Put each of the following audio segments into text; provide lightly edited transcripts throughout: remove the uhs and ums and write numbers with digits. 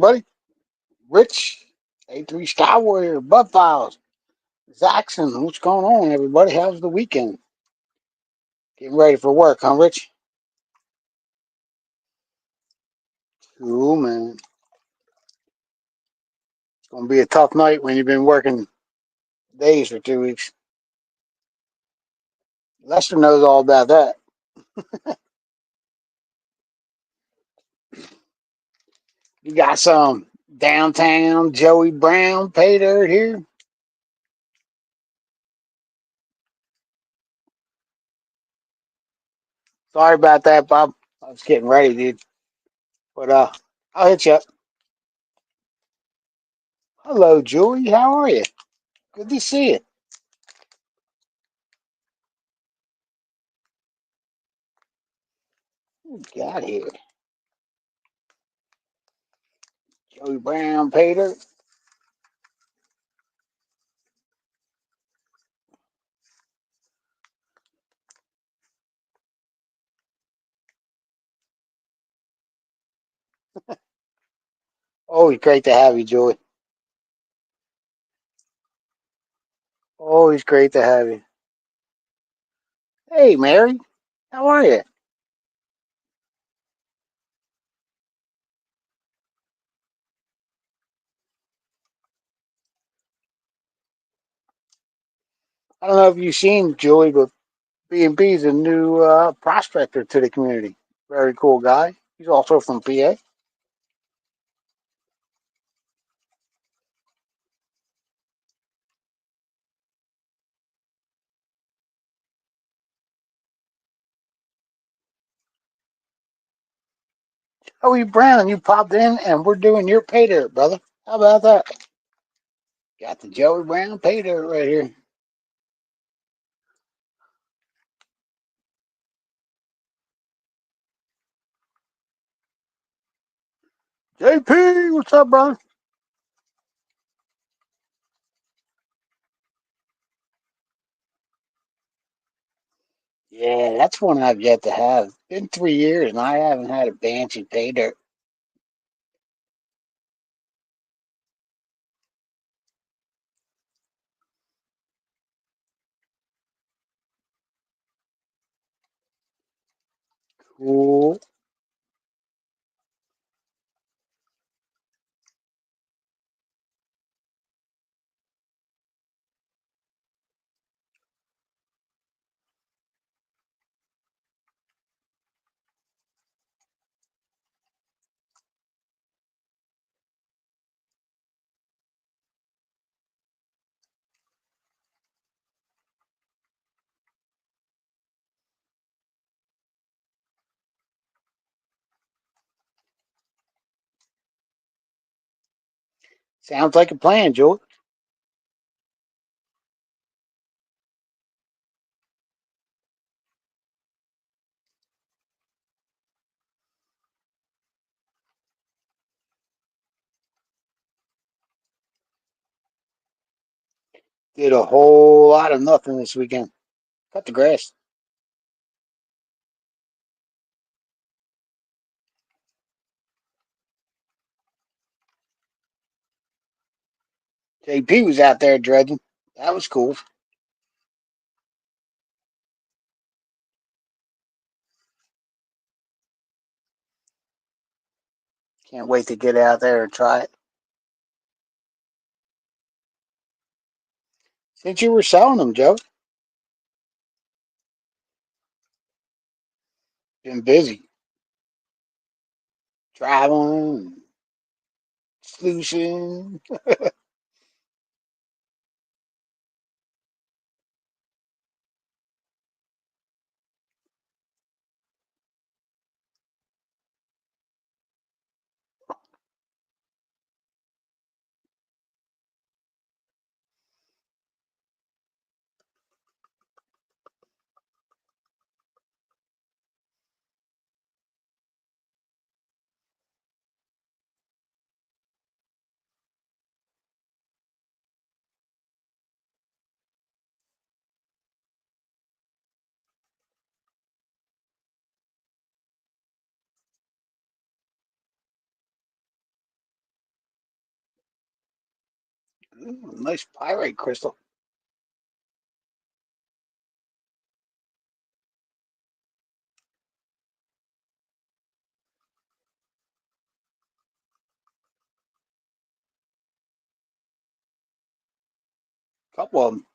everybody. Rich, A3 Sky Warrior, Bud Files, Zaxxon. What's going on, everybody? How's the weekend? Getting ready for work, huh, Rich? Cool, man. It's going to be a tough night when you've been working days for 2 weeks. Lester knows all about that. You got some downtown Joey Brown pay dirt here. Sorry about that, Bob. I was getting ready, dude. But I'll hit you up. Hello, Julie. How are you? Good to see you. What we got here? Joey Brown pay dirt. Always great to have you, Joey. Always great to have you. Hey, Mary. How are you? I don't know if you've seen Julie, but B&B is a new prospector to the community. Very cool guy. He's also from PA. Joey Brown, you popped in and we're doing your pay dirt, brother. How about that? Got the Joey Brown pay dirt right here. JP, what's up, brother? Yeah, that's one I've yet to have. Been 3 years and I haven't had a Banshee pay dirt. Cool. Sounds like a plan, Joey. Did a whole lot of nothing this weekend. Cut the grass. JP was out there dredging. That was cool. Can't wait to get out there and try it. Since you were selling them, Joe, been busy traveling, sluicing. Ooh, nice pyrite crystal. Couple of them.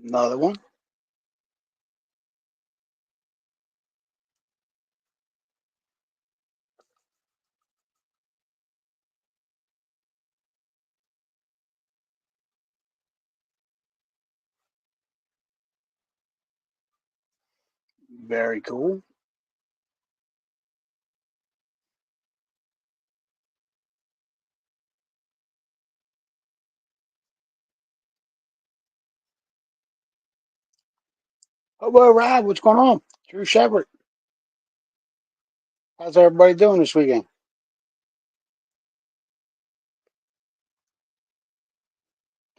Another one. Very cool. Oh, well, Rob, what's going on? Drew Shepard. How's everybody doing this weekend?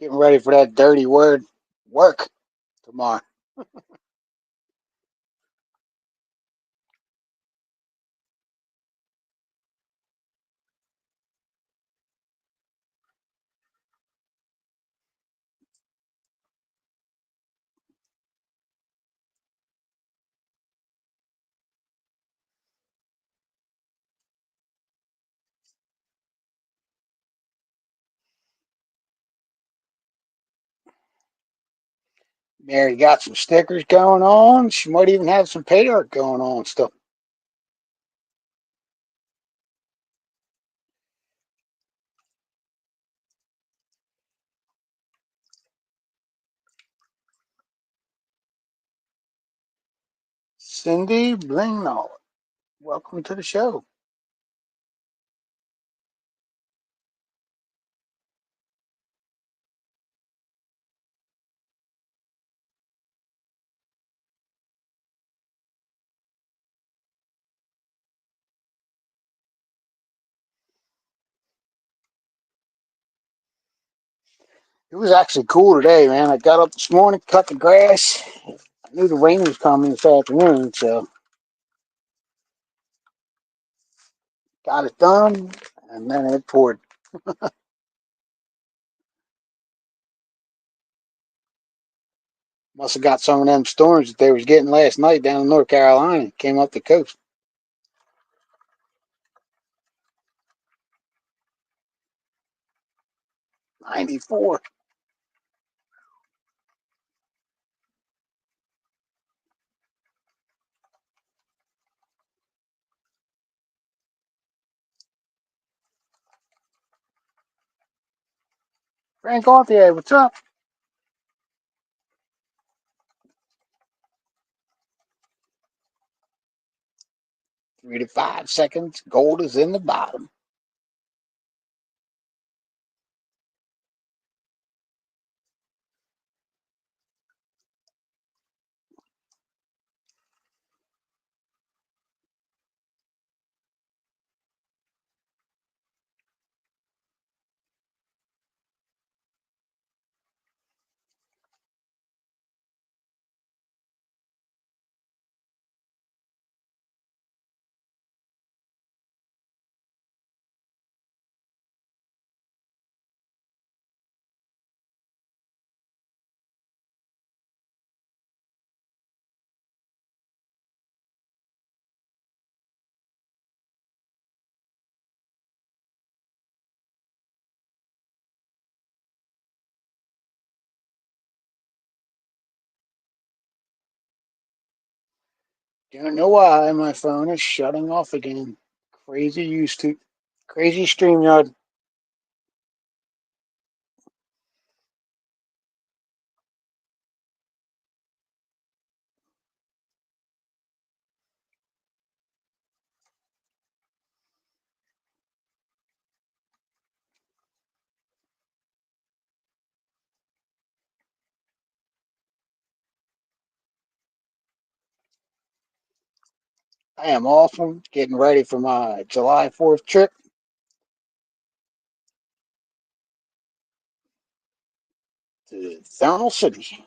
Getting ready for that dirty word work tomorrow. Mary got some stickers going on. She might even have some pay art going on still. Cindy Blingnall, welcome to the show. It was actually cool today, man. I got up this morning, cut the grass. I knew the rain was coming this afternoon, so got it done, and then it poured. Must have got some of them storms that they was getting last night down in North Carolina. Came up the coast. 94. Frank Gauthier, what's up? 3 to 5 seconds. Gold is in the bottom. Don't know why my phone is shutting off again. Crazy used to. Crazy StreamYard. I am awesome. Getting ready for my July 4th trip to Thermal City.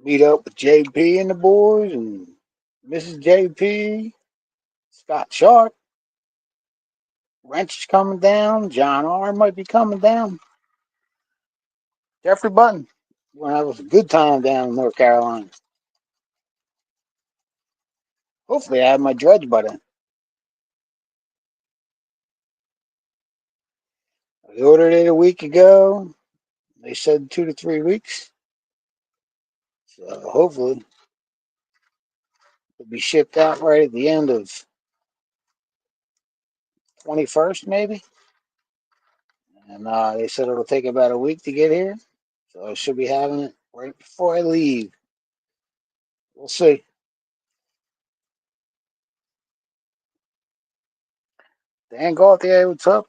Meet up with JP and the boys and Mrs. JP, Scott Sharp, Wrench is coming down, John R might be coming down, Jeffrey Button. We're gonna have a good time down in North Carolina. Hopefully I have my dredge by then. I ordered it a week ago. They said 2 to 3 weeks. So hopefully it'll be shipped out right at the end of 21st, maybe. And they said it'll take about a week to get here. So I should be having it right before I leave. We'll see. Dan Gauthier, what's up?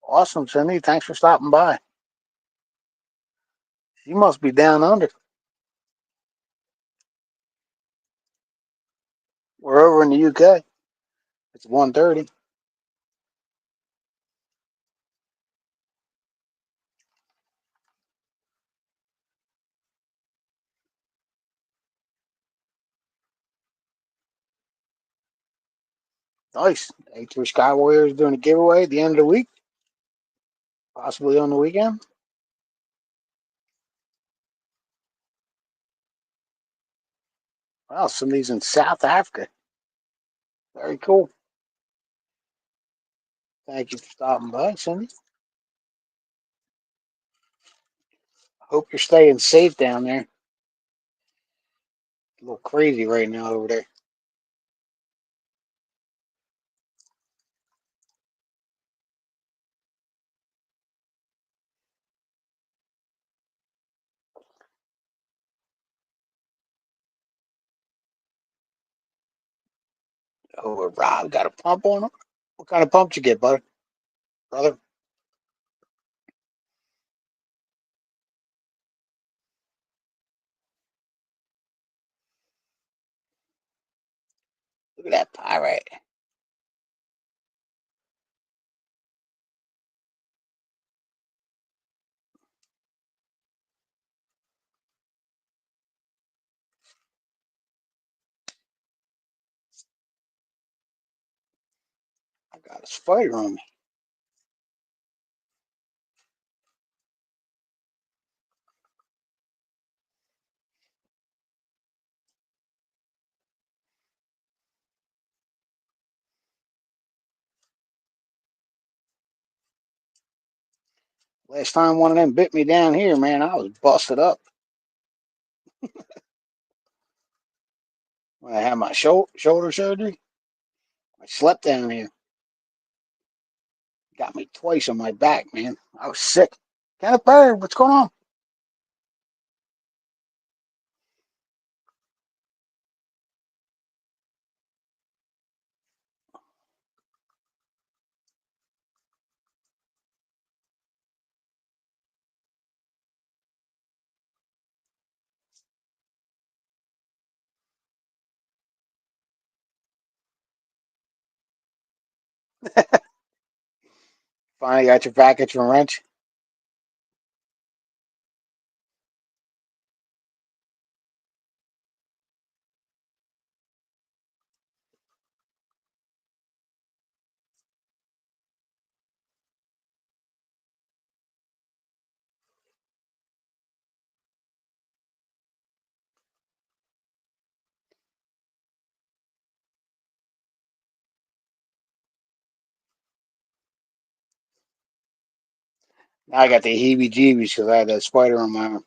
Awesome, Cindy. Thanks for stopping by. You must be down under. We're over in the UK. It's 1:30. Nice. A3 Sky Warriors doing a giveaway at the end of the week, possibly on the weekend. Wow, somebody's in South Africa. Very cool. Thank you for stopping by, Cindy. Hope you're staying safe down there. A little crazy right now over there. Oh, Rob got a pump on him. What kind of pump you get, brother? Look at that pirate. I got a spider on me. Last time one of them bit me down here, man, I was busted up. When I had my shoulder surgery, I slept down here. Got me twice on my back, man. I was sick. Kenneth Bird, what's going on? Finally got your package from Wrench. Now I got the heebie-jeebies because I had that spider on my arm.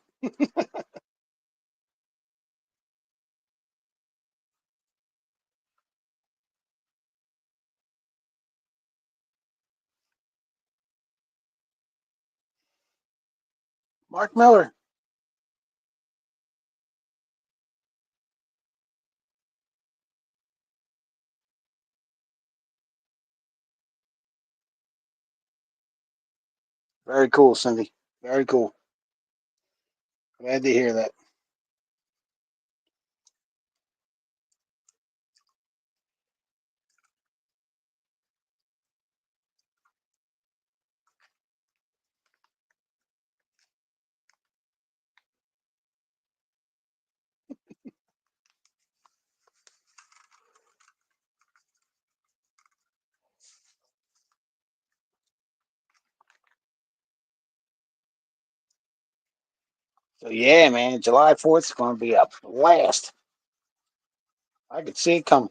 Mark Miller. Very cool, Cindy. Very cool. Glad to hear that. So yeah, man, July 4th is going to be a blast. I could see it coming.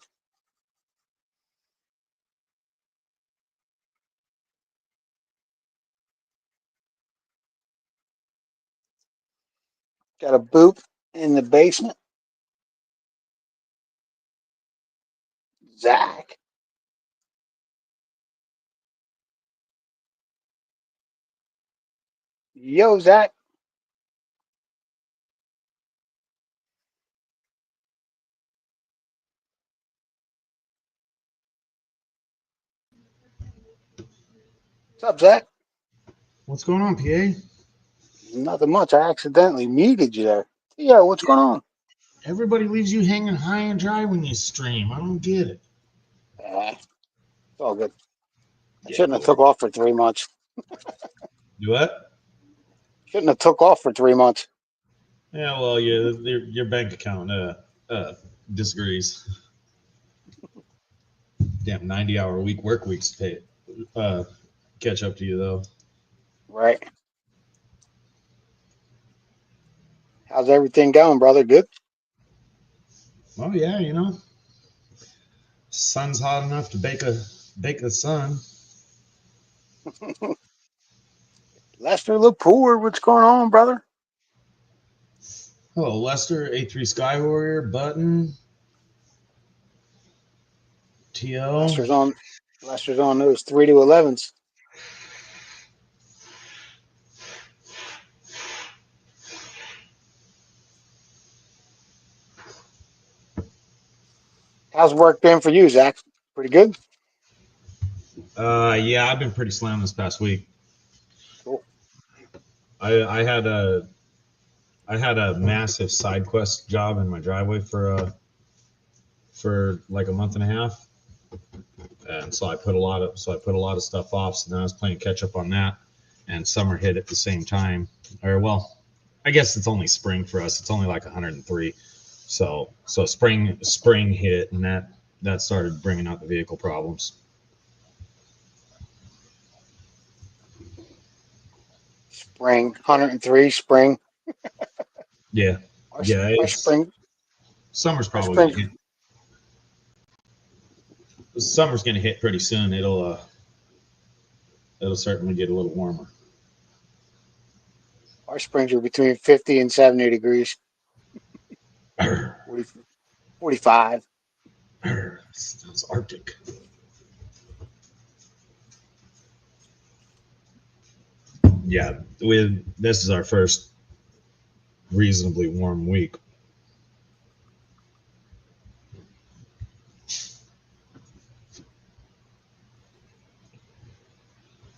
Got a boop in the basement. Zach. Yo, Zach. What's up, Zach? What's going on, PA? Nothing much. I accidentally muted you there. Yeah, what's going on? Everybody leaves you hanging high and dry when you stream. I don't get it. It's all good. I Yeah, shouldn't have took off for 3 months. do what? Shouldn't have took off for 3 months. Yeah, well, your bank account disagrees. Damn, 90-hour week work weeks to pay catch up to you though. Right. How's everything going, brother? Good? Oh yeah, sun's hot enough to bake the sun. Lester Lapour, what's going on, brother? Hello, Lester, A3 Sky Warrior, Button, TL. Lester's on. Lester's on those 3 to 11s. How's work been for you, Zach? Pretty good. Yeah, I've been pretty slammed this past week. Cool. I had a massive side quest job in my driveway for like a month and a half, and so I put a lot of stuff off. So then I was playing catch up on that, and summer hit at the same time. Or well, I guess it's only spring for us. It's only like 103. So spring hit, and that started bringing out the vehicle problems. Spring, 103, spring. Yeah, Our, yeah. our It's spring, summer's our probably spring, gonna hit. Summer's gonna hit pretty soon. It'll certainly get a little warmer. our springs are between 50 and 70 degrees. 40, 45. It's Arctic. Yeah, with this is our first reasonably warm week.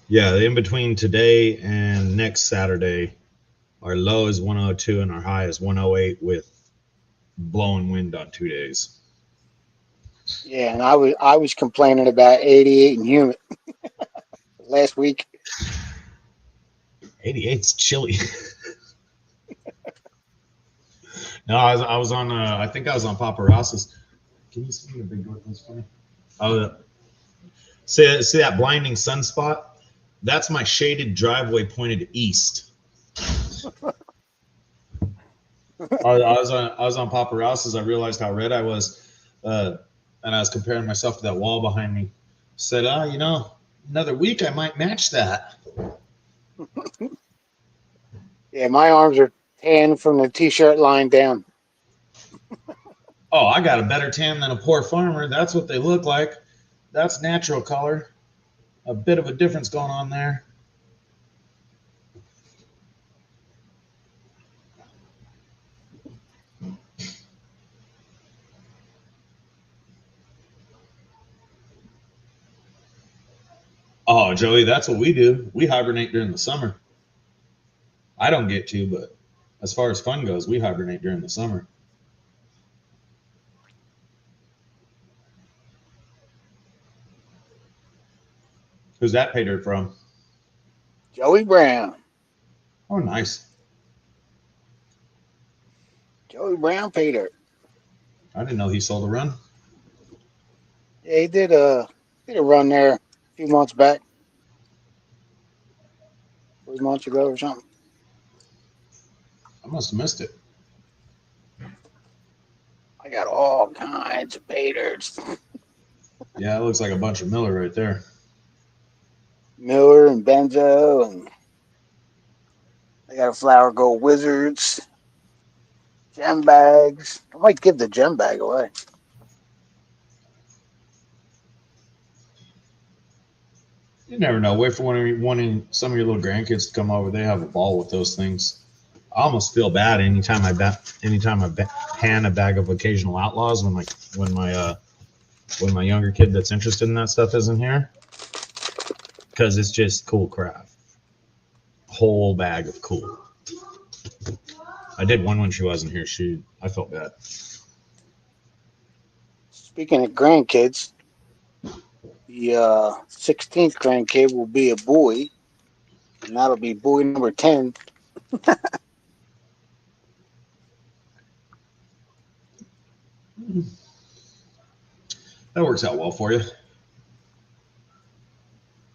Yeah, in between today and next Saturday, our low is 102 and our high is 108 with blowing wind on 2 days. Yeah, and I was complaining about 88 and humid last week. 88's chilly. No, I was on. I think I was on Paparazzi's. Can you see the big door close for me? Oh, see that blinding sunspot? That's my shaded driveway pointed east. I was on Paparazzi's. I realized how red I was, and I was comparing myself to that wall behind me. Said, another week I might match that. Yeah, my arms are tan from the t-shirt line down. Oh, I got a better tan than a poor farmer. That's what they look like. That's natural color. A bit of a difference going on there. Oh, Joey, that's what we do. We hibernate during the summer. I don't get to, but as far as fun goes, we hibernate during the summer. Who's that pay dirt from? Joey Brown. Oh, nice. Joey Brown Peter. I didn't know he sold a run. Yeah, he did a run there a few months back. 3 months ago or something. I must have missed it. I got all kinds of paydirts. Yeah, it looks like a bunch of Miller right there. Miller and Benzo, and I got a Flower Gold Wizards, gem bags. I might give the gem bag away. You never know. Wait for some of your little grandkids to come over. They have a ball with those things. I almost feel bad anytime I pan a bag of occasional outlaws when my younger kid that's interested in that stuff isn't here, because it's just cool crap. Whole bag of cool. I did one when she wasn't here. I felt bad. Speaking of grandkids, the 16th grandkid will be a boy, and that'll be boy number 10. That works out well for you. If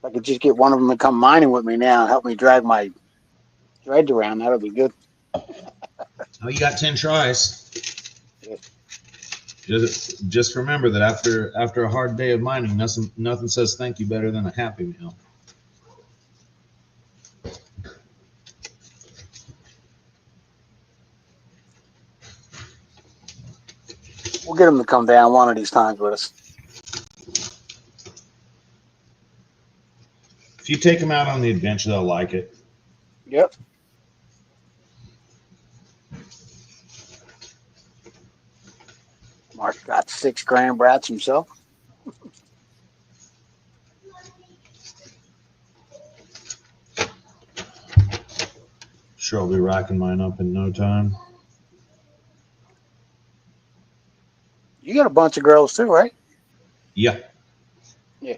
I could just get one of them to come mining with me now and help me drag my dredge around, that'll be good. Oh, you got 10 tries. Yeah. Just remember that after a hard day of mining, nothing says thank you better than a Happy Meal. We'll get them to come down one of these times with us. If you take them out on the adventure, they'll like it. Yep. Mark got 6 grand brats himself. Sure, I'll be racking mine up in no time. You got a bunch of girls too, right? Yeah. Yeah.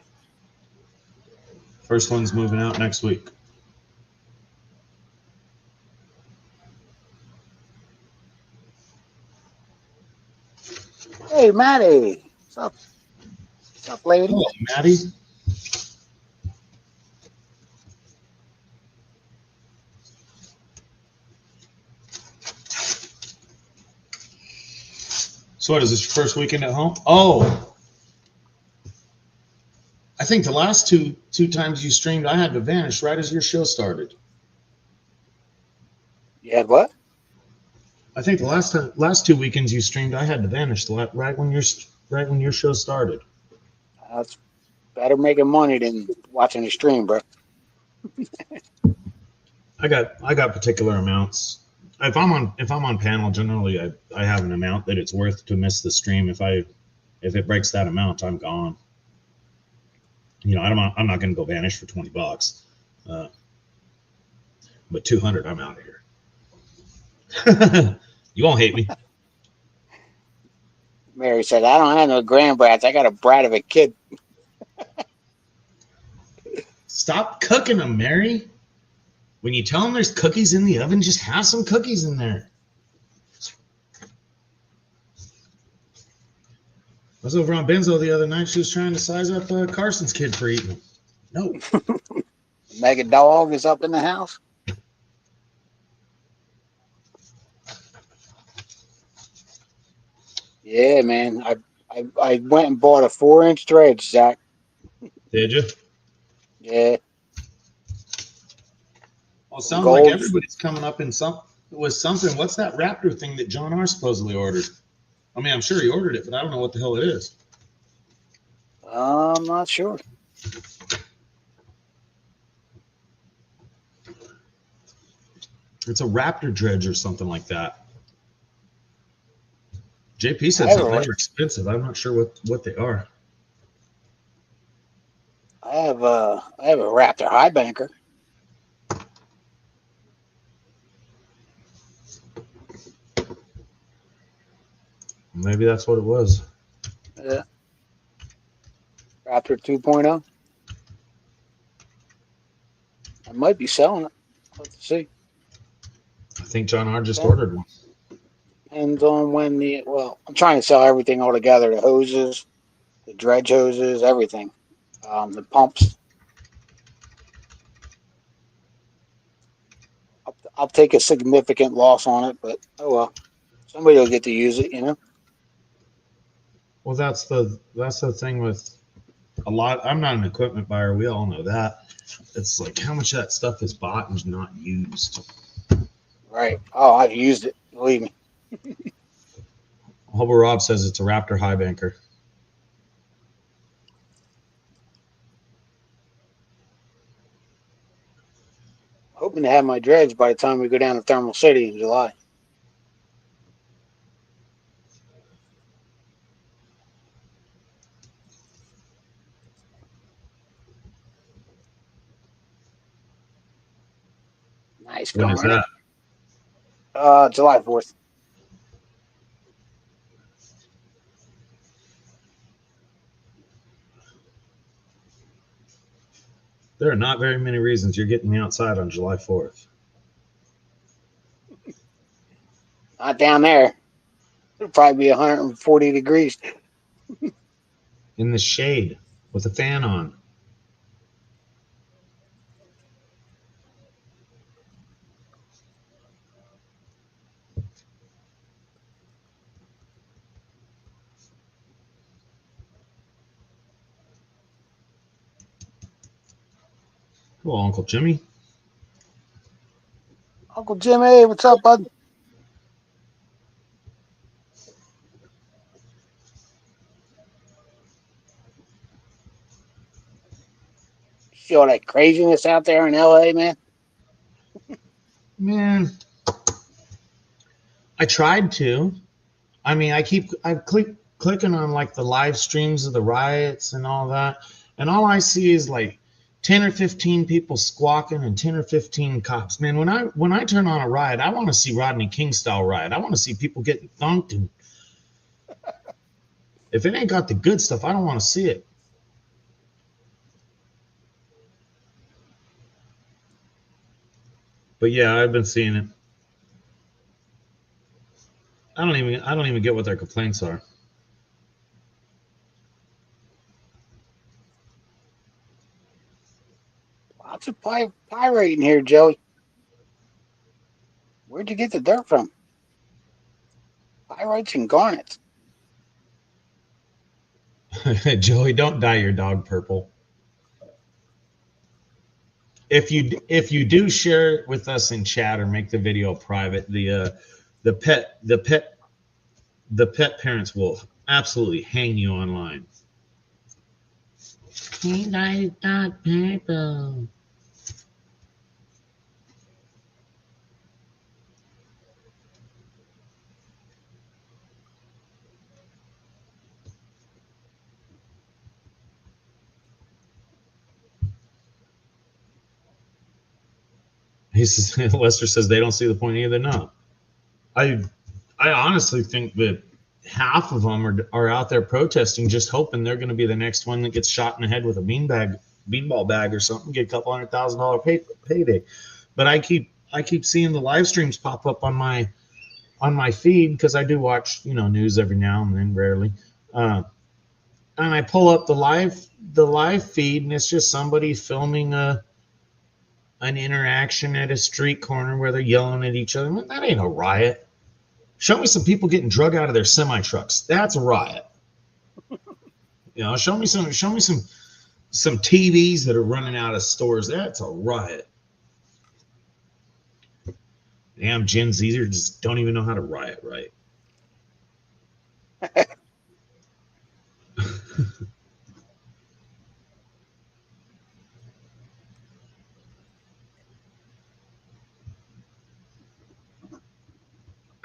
First one's moving out next week. Hey, Maddie. What's up? What's up, lady? Hello, Maddie. So what, is this your first weekend at home? Oh, I think the last two times you streamed, I had to vanish right as your show started. You had what? I think the last 2 weekends you streamed, I had to vanish right when your show started. That's better making money than watching the stream, bro. I got particular amounts. If I'm on panel, generally I have an amount that it's worth to miss the stream. If it breaks that amount, I'm gone. You know, I'm not going to go vanish for $20, but 200, I'm out of here. You won't hate me. Mary said, I don't have no grand brats. I got a brat of a kid. Stop cooking them, Mary. When you tell them there's cookies in the oven, just have some cookies in there. I was over on Benzo the other night. She was trying to size up Carson's kid for eating them. No. Mega dog is up in the house. Yeah, man. I went and bought a 4-inch dredge, Zach. Did you? Yeah. Well, it sounds like Gold. everybody's coming up with something. What's that Raptor thing that John R. supposedly ordered? I mean, I'm sure he ordered it, but I don't know what the hell it is. I'm not sure. It's a Raptor dredge or something like that. JP said something they were expensive. I'm not sure what they are. I have a Raptor high banker. Maybe that's what it was. Yeah, Raptor 2.0. I might be selling it. Let's see. I think John R. just Depends, ordered one. depends on when I'm trying to sell everything all together. The hoses, the dredge hoses, everything. The pumps. I'll take a significant loss on it, but oh well. Somebody will get to use it, you know. Well, that's the thing with a lot. I'm not an equipment buyer. We all know that. It's like how much of that stuff is bought and not used. Right. Oh, I've used it. Believe me. Hobo Rob says it's a Raptor high banker. Hoping to have my dredge by the time we go down to Thermal City in July. Nice When is garnet. that? July 4th. There are not very many reasons you're getting me outside on July 4th. Not down there. It'll probably be 140 degrees. In the shade with a fan on. Hello, Uncle Jimmy. Uncle Jimmy, what's up, bud? See all that craziness out there in LA, man? Man, I tried to. I mean, I clicking on like the live streams of the riots and all that, and all I see is like 10 or 15 people squawking and 10 or 15 cops. Man, when I turn on a riot, I want to see Rodney King style riot. I want to see people getting thunked, and if it ain't got the good stuff, I don't want to see it. But yeah, I've been seeing it. I don't even get what their complaints are. Lots of pirating here, Joey. Where'd you get the dirt from? Pyrites and garnets. Joey, don't dye your dog purple. If you do share it with us in chat or make the video private, the pet the pet the pet parents will absolutely hang you online. He dyed dog purple. He says Lester says they don't see the point either. No, I I honestly think that half of them are out there protesting, just hoping they're going to be the next one that gets shot in the head with a beanball bag or something, get a couple $100,000 payday. But I keep seeing the live streams pop up on my feed because I do watch news every now and then, rarely, and I pull up the live feed and it's just somebody filming an interaction at a street corner where they're yelling at each other. That ain't a riot. Show me some people getting drug out of their semi trucks. That's a riot. Show me some TVs that are running out of stores. That's a riot. Damn, Gen Zers just don't even know how to riot right.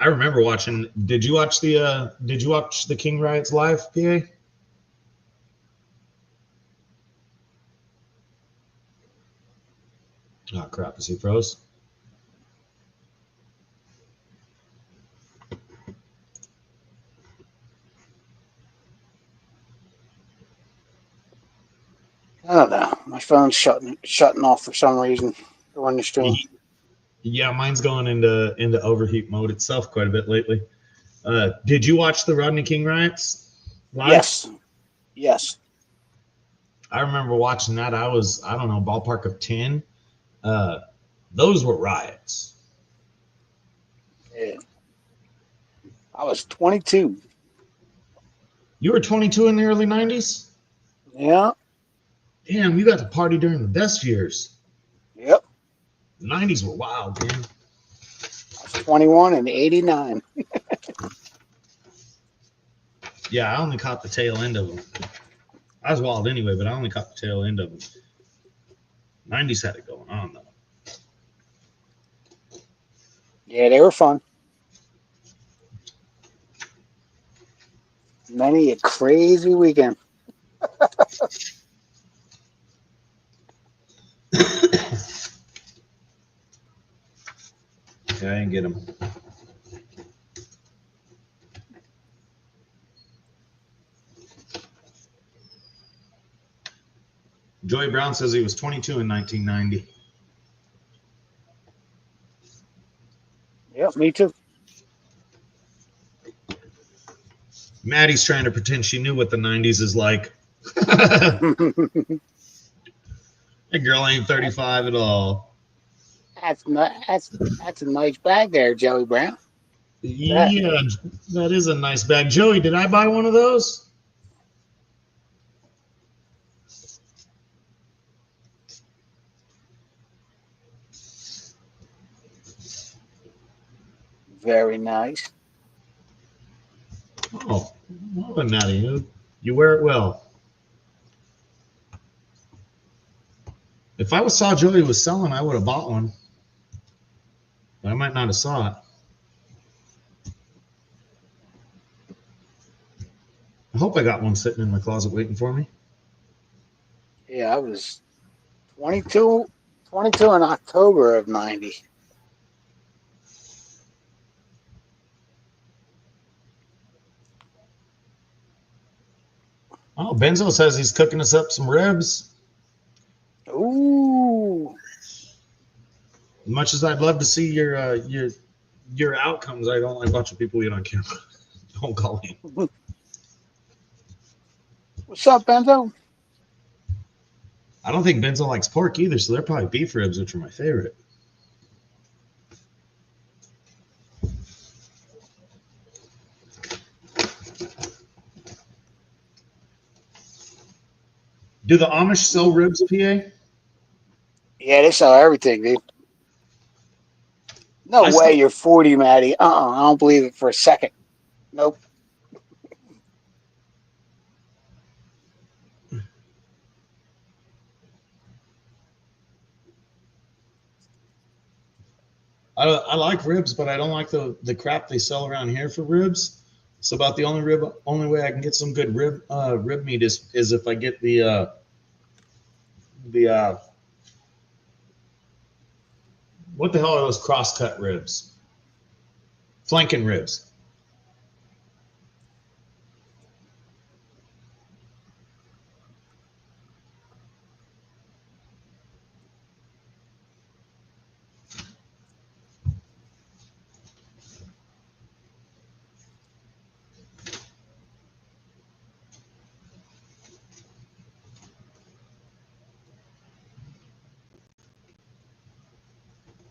I remember watching. Did you watch the King riots live, PA? not crap as he throws. I don't know. My phone's shutting off for some reason during the stream. Yeah, mine's going into overheat mode itself quite a bit lately. Did you watch the Rodney King riots live? Yes. Yes. I remember watching that. I don't know, ballpark of 10. Those were riots. Yeah. I was 22. You were 22 in the early 90s? Yeah. Damn, you got to party during the best years. Yep. The 90s were wild, man. I was 21 in 89. Yeah, I only caught the tail end of them. I was wild anyway, but I only caught the tail end of them. 90s had it going on, though. Yeah, they were fun. Many a crazy weekend. Yeah, I didn't get them. Joey Brown says he was 22 in 1990. Yep, me too. Maddie's trying to pretend she knew what the 90s is like. That girl ain't 35 at all. That's a nice bag there, Joey Brown. Yeah, that is a nice bag. Joey, did I buy one of those? Very nice. Oh, well, Maddie, you wear it well. If I saw Joey was selling, I would have bought one. But I might not have saw it. I hope I got one sitting in my closet waiting for me. Yeah, I was 22 in October of 90. Oh, Benzo says he's cooking us up some ribs. Ooh. As much as I'd love to see your outcomes, I don't like watching people eat on camera. Don't call me. What's up, Benzo? I don't think Benzo likes pork either, so they're probably beef ribs, which are my favorite. Do the Amish sell ribs, PA? Yeah, they sell everything, dude. No I way still, you're 40, Maddie. I don't believe it for a second. Nope. I like ribs, but I don't like the crap they sell around here for ribs. It's about the only way I can get some good rib meat is if I get the what the hell are those cross cut ribs? Flanking ribs.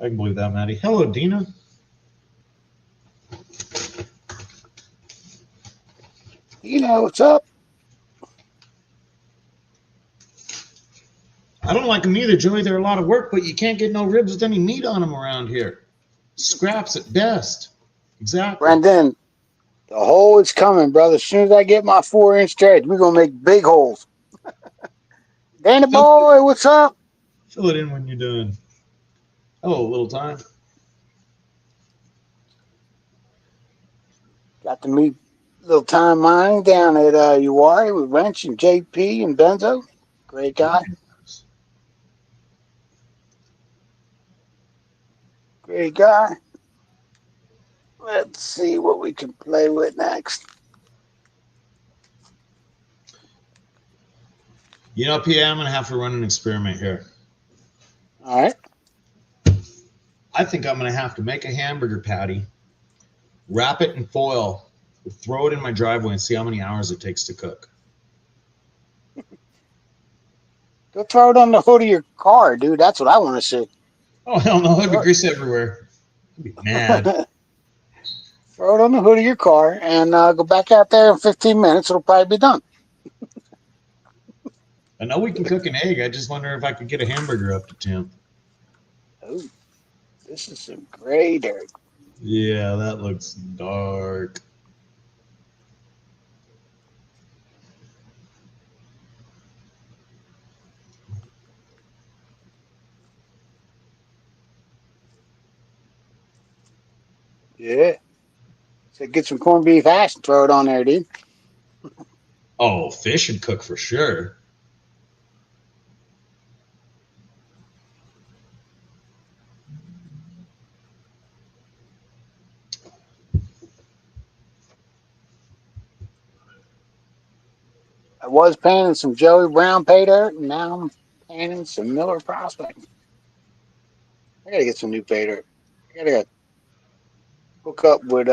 I can believe that, Maddie. Hello, Dina. You know what's up? I don't like them either, Joey. They're a lot of work, but you can't get no ribs with any meat on them around here. Scraps at best. Exactly. Brendan, the hole is coming, brother. As soon as I get my 4-inch thread, we're going to make big holes. Danny boy, what's up? Fill it in when you're done. Hello, little time. Got to meet little time mining down at Uwari with Wrench and JP and Benzo. Great guy. Great guy. Let's see what we can play with next. You know, PA, I'm gonna have to run an experiment here. All right. I think I'm gonna have to make a hamburger patty, wrap it in foil, throw it in my driveway, and see how many hours it takes to cook. Go throw it on the hood of your car, dude. That's what I want to see. Oh hell no! There'd be Throw grease everywhere. I'd be mad. it, throw it on the hood of your car and go back out there in 15 minutes. It'll probably be done. I know we can cook an egg. I just wonder if I could get a hamburger up to temp. Oh, this is some gray dirt. Yeah, that looks dark. Yeah. So get some corned beef hash and throw it on there, dude. Oh, fish should cook for sure. I was painting some Joey Brown pay dirt, and now I'm painting some Miller Prospect. I gotta get some new pay dirt. I gotta hook up with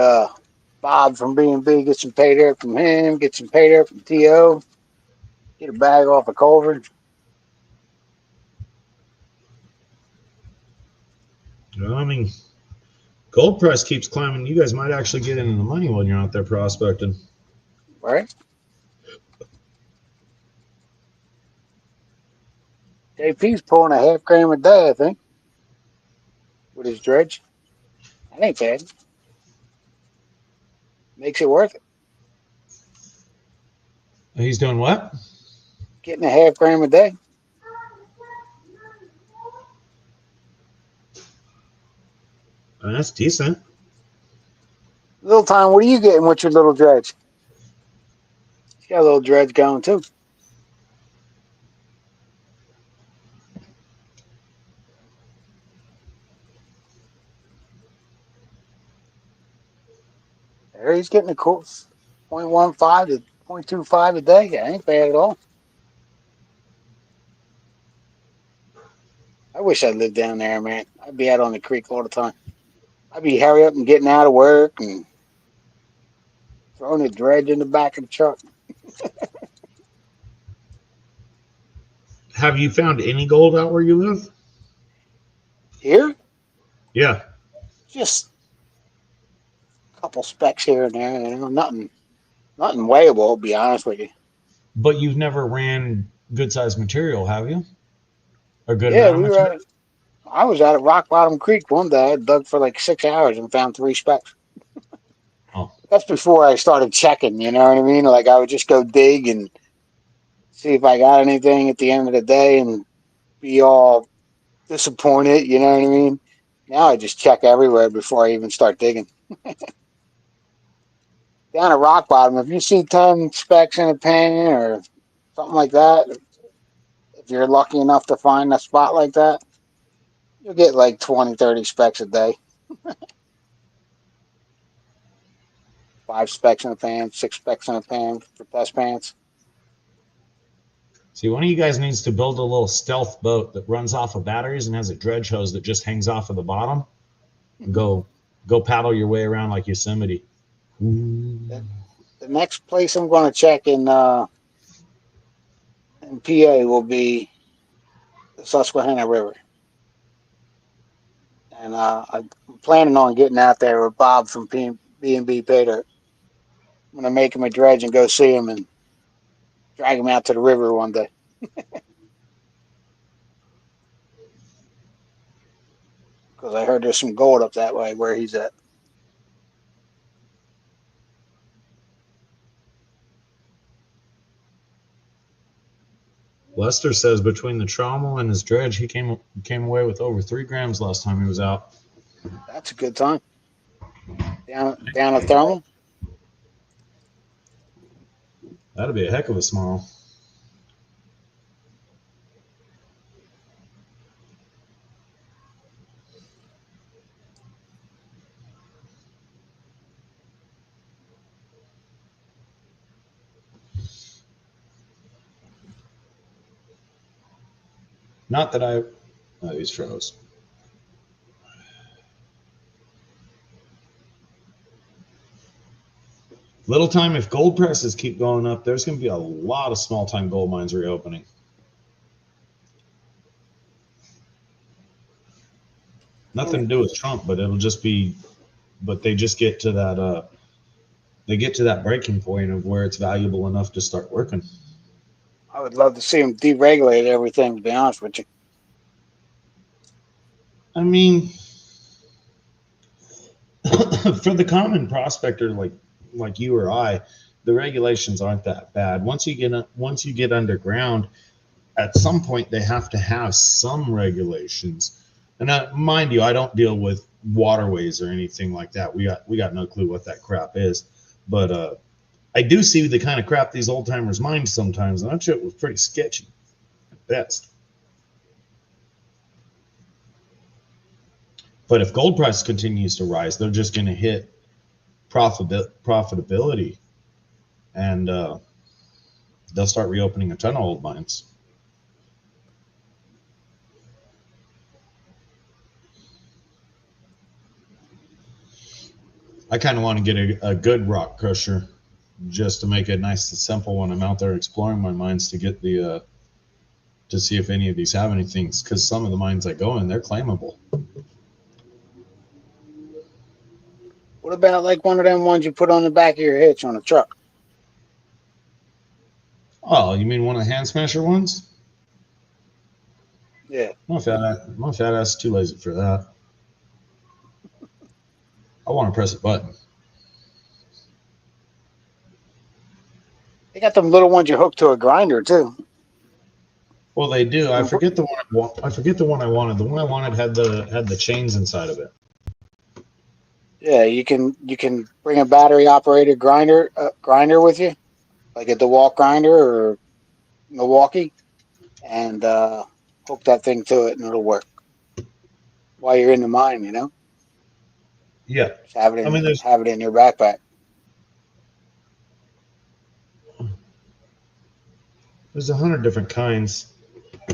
Bob from B&B, get some pay dirt from him, get some pay dirt from T.O., get a bag off of Culver. Well, I mean, gold price keeps climbing. You guys might actually get into the money when you're out there prospecting. Right? JP's pulling a half gram a day, I think, with his dredge. That ain't bad. Makes it worth it. He's doing what? Getting a half gram a day. That's decent. Little time, what are you getting with your little dredge? He's got a little dredge going too. There he's getting a course 0.15 to 0.25 a day. That ain't bad at all. I wish I lived down there, man. I'd be out on the creek all the time. I'd be hurry up and getting out of work and throwing the dredge in the back of the truck. Have you found any gold out where you live? Here, Yeah, just a couple specks here and there. Nothing weighable. To be honest with you. but you've never ran good sized material, have you? A good Yeah, amount of we were. material? I was out at Rock Bottom Creek one day. I dug for like 6 hours and found 3 specks. Oh, That's before I started checking. You know what I mean? Like I would just go dig and see if I got anything at the end of the day and be all disappointed. You know what I mean? Now I just check everywhere before I even start digging. Down at rock bottom, if you see 10 specks in a pan or something like that, if you're lucky enough to find a spot like that, you'll get like 20, 30 specks a day. 5 specks in a pan, 6 specks in a pan for test pans. see, one of you guys needs to build a little stealth boat that runs off of batteries and has a dredge hose that just hangs off of the bottom. And go paddle your way around like Yosemite. The, the next place I'm going to check in PA will be the Susquehanna River. And I'm planning on getting out there with Bob from B&B Pater. I'm going to make him a dredge and go see him and drag him out to the river one day. Because I heard there's some gold up that way where he's at. Lester says between the trommel and his dredge, he came away with over 3 grams last time he was out. That's a good time. Down a thermal. That'd be a heck of a smile. Not that I. Oh, he's froze. Little time, if gold prices keep going up, there's going to be a lot of small time gold mines reopening. Nothing to do with Trump, but it'll just be. But they just get to that. They get to that breaking point of where it's valuable enough to start working. I would love to see them deregulate everything, to be honest with you. I mean, for the common prospector like you or I, the regulations aren't that bad. Once you get underground, at some point they have to have some regulations. And mind you, I don't deal with waterways or anything like that. We got no clue what that crap is. But I do see the kind of crap these old timers mine sometimes, and that shit was pretty sketchy at best. But if gold price continues to rise, they're just going to hit profitability, and they'll start reopening a ton of old mines. I kind of want to get a good rock crusher just to make it nice and simple when I'm out there exploring my mines to get the to see if any of these have anything, because some of the mines I go in, they're claimable. What about like one of them ones you put on the back of your hitch on a truck? Oh, you mean one of the hand smasher ones? Yeah. My fat ass is too lazy for that. I want to press a button. They got them little ones you hook to a grinder too. Well, they do. I And put- forget the one. I forget the one I wanted. The one I wanted had the chains inside of it. Yeah, you can bring a battery operated grinder with you, like a DeWalt grinder or Milwaukee, and hook that thing to it, and it'll work while you're in the mine. Yeah, Just have it I mean, in your backpack. there's 100 different kinds.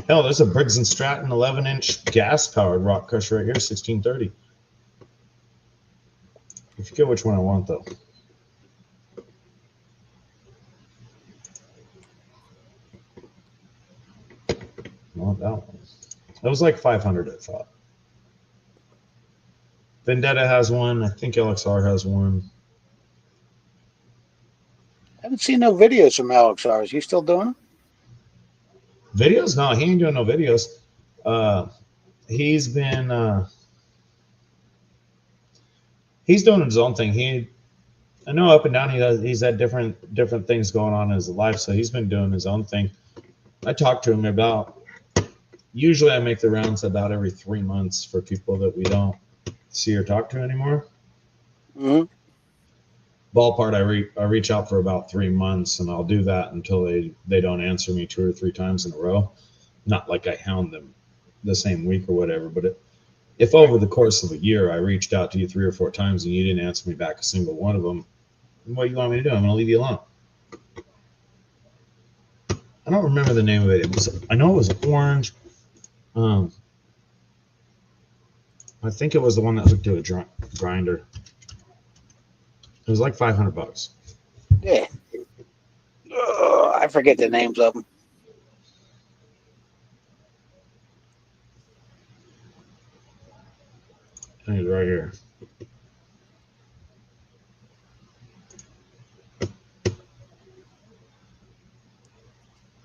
Hell, there's a Briggs and Stratton 11-inch gas powered rock crusher right here, 1630. I forget which one I want though. I want that one. It was like 500, I thought. Vendetta has one. I think LXR has one. I haven't seen no videos from LXRs. You still doing them? Videos? No, he ain't doing no videos. He's been he's doing his own thing. I know up and down he's had different things going on in his life, so he's been doing his own thing. I talk to him about. Usually, I make the rounds about every 3 months for people that we don't see or talk to anymore. Mm-hmm. Ballpark, I reach out for about 3 months, and I'll do that until they don't answer me 2 or 3 times in a row. Not like I hound them the same week or whatever, but if over the course of a year I reached out to you 3 or 4 times and you didn't answer me back a single one of them, what do you want me to do? I'm going to leave you alone. I don't remember the name of it. I know it was orange. I think it was the one that hooked to a grinder. It was like $500. Yeah. I forget the names of them. I think it's right here.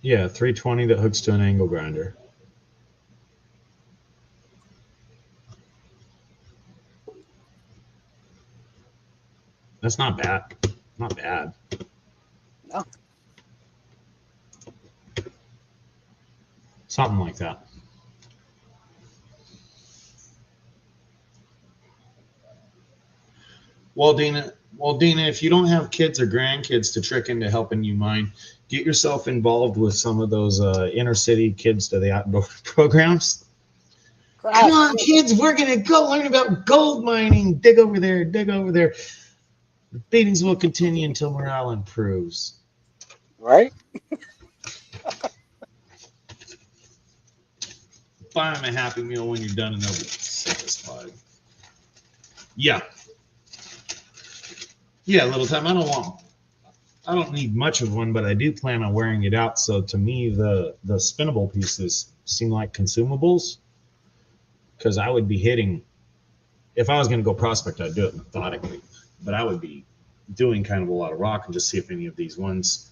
Yeah, 320 that hooks to an angle grinder. That's not bad. Not bad. No. Something like that. Well, Dina, if you don't have kids or grandkids to trick into helping you mine, get yourself involved with some of those inner city kids to the outdoor programs. Come on, kids, we're going to go learn about gold mining. Dig over there, dig over there. The beatings will continue until morale improves. Right? Find a Happy Meal when you're done and they'll be satisfied. Yeah. Yeah, little time. I don't need much of one, but I do plan on wearing it out. So to me, the spinnable pieces seem like consumables because I would be hitting. If I was going to go prospect, I'd do it methodically, but I would be doing kind of a lot of rock and just see if any of these ones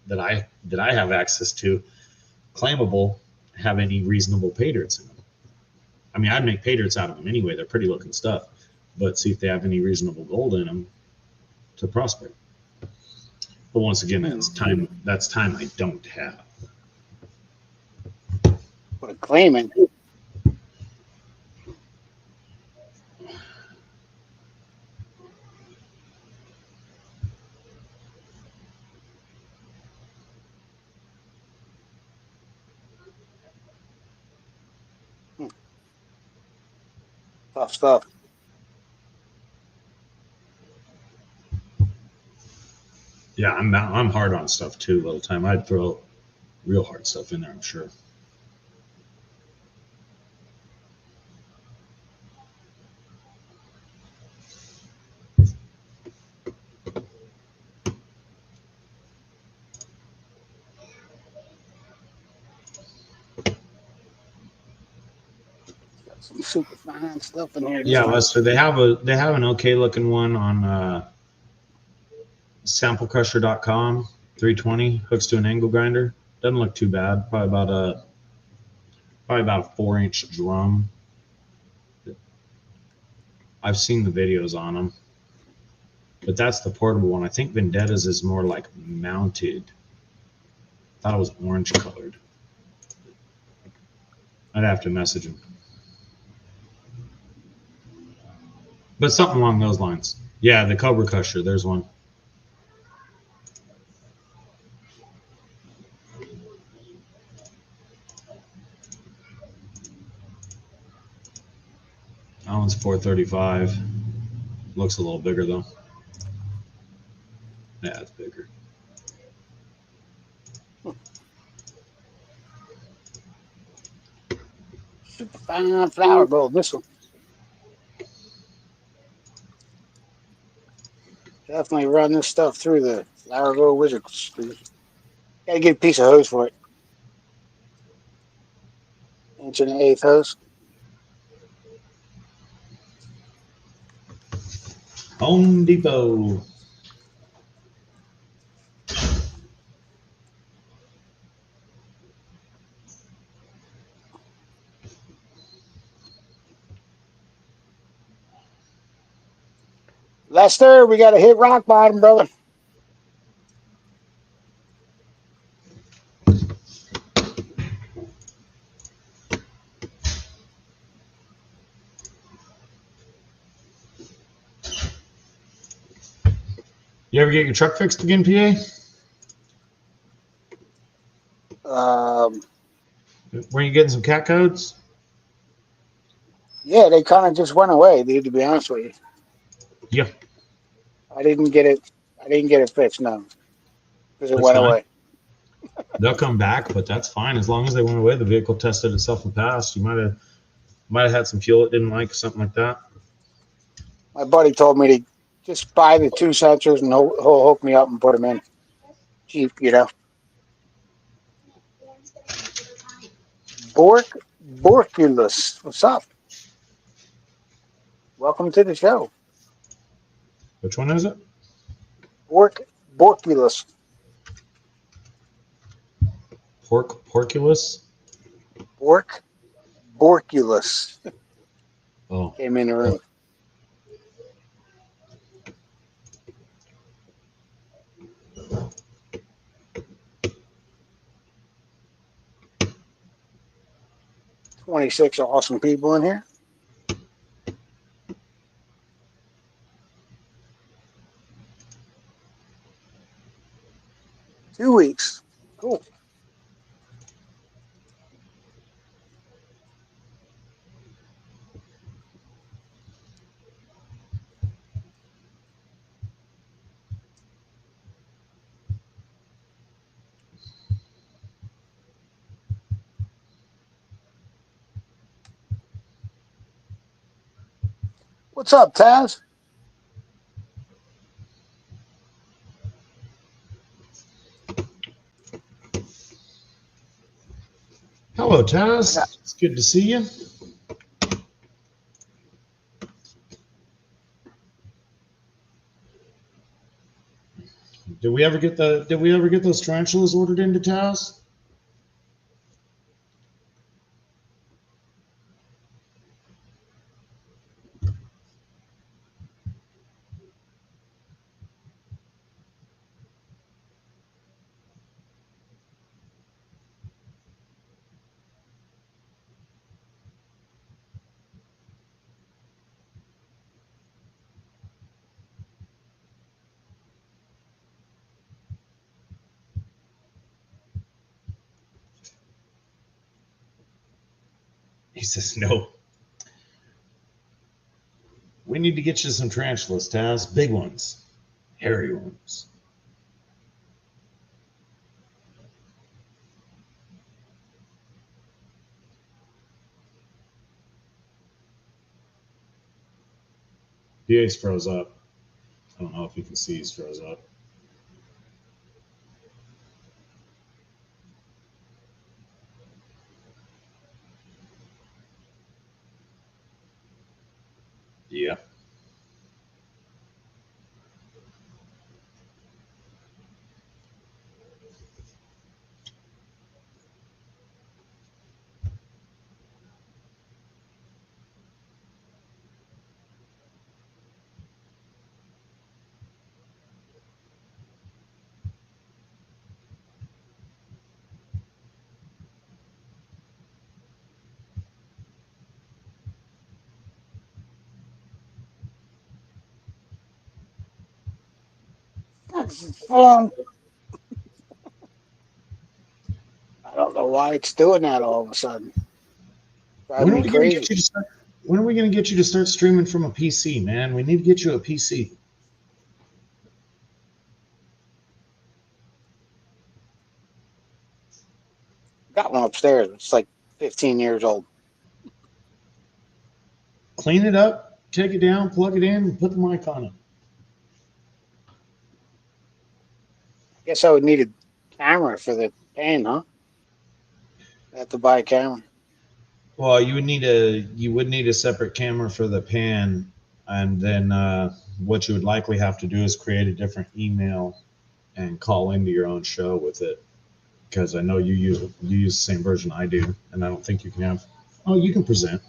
that I have access to, claimable, have any reasonable paydirts in them. I mean, I'd make paydirts out of them anyway. They're pretty looking stuff, but see if they have any reasonable gold in them to prospect. But once again, that's time. That's time I don't have. But claiming. Tough stuff. Yeah, I'm hard on stuff too. Little time, I'd throw real hard stuff in there. I'm sure. Got some super fine stuff in here. Yeah, Lester, they have an okay looking one on samplecrusher.com. 320 hooks to an angle grinder. Doesn't look too bad. Probably about a 4-inch drum. I've seen the videos on them, but that's the portable one. I think Vendetta's is more like mounted. I thought it was orange colored. I'd have to message him, but something along those lines. Yeah, the Cobra Crusher. There's one. That one's 435. Looks a little bigger though. Yeah, it's bigger. Super fine flower gold. This one. Definitely run this stuff through the flower gold wizard. Gotta get a piece of hose for it. 1 1/8 hose. Home Depot. Lester, we gotta hit rock bottom, brother. You ever get your truck fixed again, PA? Um, Were you getting some cat codes? yeah, they kind of just went away, dude. To be honest with you, Yeah, I didn't get it. I didn't get it fixed, no, because it that's went fine. away. They'll come back, but that's fine as long as they went away. The vehicle tested itself and passed. You might have had some fuel it didn't like, something like that. My buddy told me to just buy the 2 sensors and he'll hook me up and put them in cheap, you know. Borkulus, what's up? Welcome to the show. Which one is it? Borkulus. Porculus. Borkulus Oh, came in the room. 26 awesome people in here. $2 weeks. Cool. What's up, Taz? Hello, I got Taz. It's good to see you. Did we ever get those tarantulas ordered into Taz? He says no. We need to get you some tarantulas, Taz. Big ones, hairy ones. PA's froze up. I don't know if you can see he's froze up. Yeah. fun. I don't know why it's doing that all of a sudden. Driving When are me we going to get crazy. you to start? When are we going to get you to start streaming from a PC, man? We need to get you a PC. Got one upstairs. It's like 15 years old. Clean it up, take it down, plug it in, and put the mic on it. Guess I would need a camera for the pan, huh? I have to buy a camera. Well, you would need a separate camera for the pan, and then what you would likely have to do is create a different email and call into your own show with it. Because I know you use the same version I do, and I don't think you can have. Oh, you can present.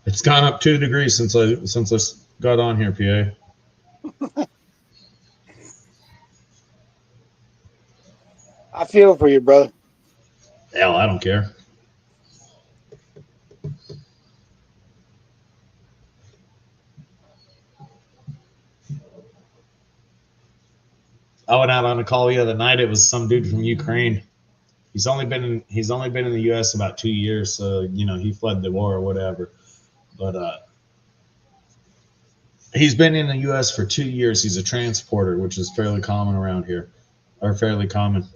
It's gone up 2 degrees since I got on here, PA. I feel for you, brother. Hell, I don't care. I went out on a call the other night. It was some dude from Ukraine. He's only been in the U.S. about 2 years, so he fled the war or whatever. But he's been in the U.S. for 2 years. He's a transporter, which is fairly common around here, or fairly common.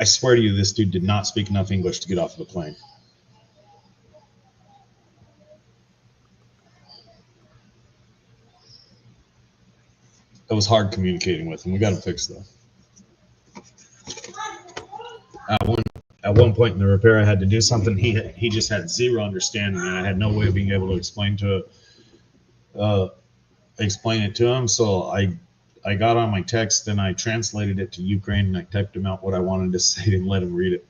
I swear to you, this dude did not speak enough English to get off of the plane. It was hard communicating with him. We got him fixed though. At one at one point in the repair, I had to do something. He just had zero understanding, and I had no way of being able to uh, explain it to him. So I got on my text and I translated it to Ukraine and I typed him out what I wanted to say and let him read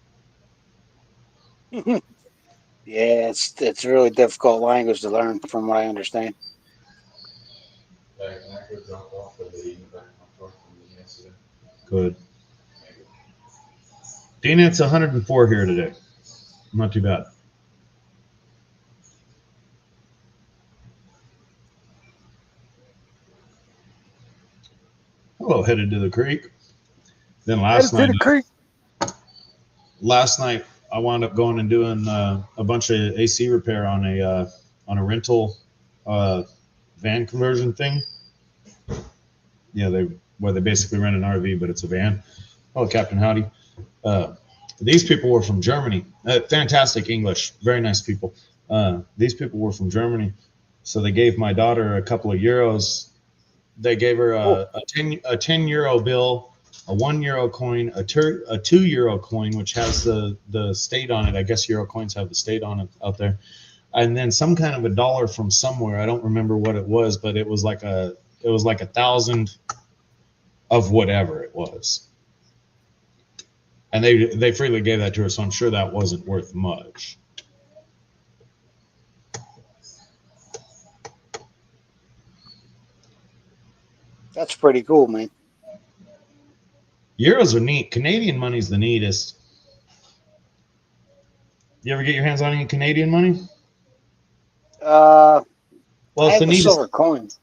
it. Yeah, it's a really difficult language to learn, from what I understand. Good. Dana, it's 104 here today. Not too bad. Hello, headed to the creek. Then Headed to the creek. last night I wound up going and doing a bunch of AC repair on a rental van conversion thing. Yeah, they basically rent an RV, but it's a van. Oh, Captain Howdy. These people were from Germany. Fantastic English, very nice people. These people were from Germany, so they gave my daughter a couple of euros. They gave her Cool. a 10 euro bill, a €1 coin, a €2 coin, which has the state on it. I guess euro coins have the state on it out there, and then some kind of a dollar from somewhere. I don't remember what it was, but it was like 1,000 of whatever it was. And they freely gave that to her, so I'm sure that wasn't worth much. That's pretty cool, man. Euros are neat. Canadian money's the neatest. You ever get your hands on any Canadian money? Uh, Well, I it's have the the neatest. silver coins.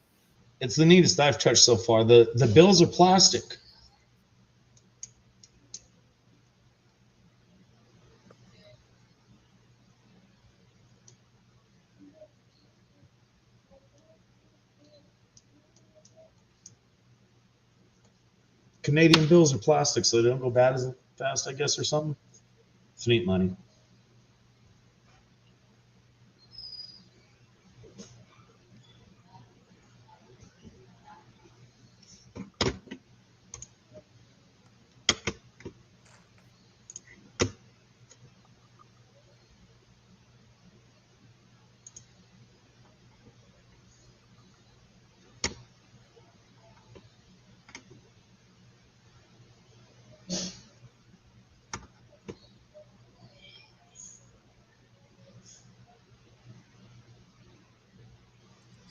It's the neatest I've touched so far. The bills are plastic. Canadian bills are plastic, so they don't go bad as fast, I guess, or something. It's neat money.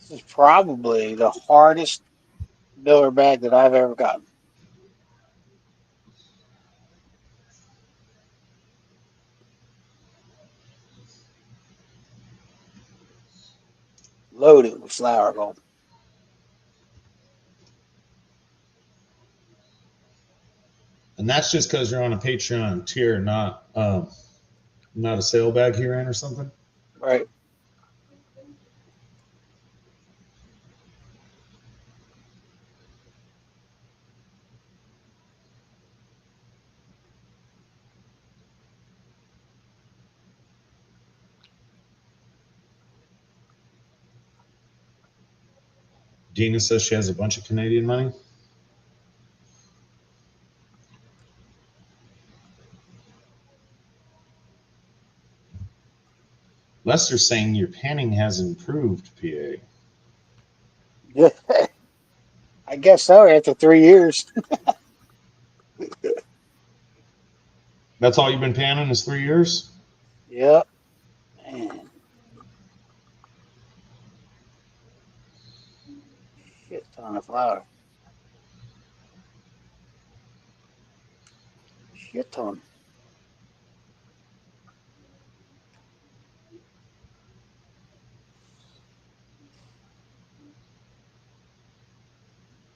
This is probably the hardest biller bag that I've ever gotten. Loaded with flour gold. And that's just because you're on a Patreon tier, not a sale bag you're in or something. Right. Dina says she has a bunch of Canadian money. Lester's saying your panning has improved, PA. Yeah. I guess so. After 3 years. That's all you've been panning is 3 years? Yep. Man. Shit ton of flour. Shit ton.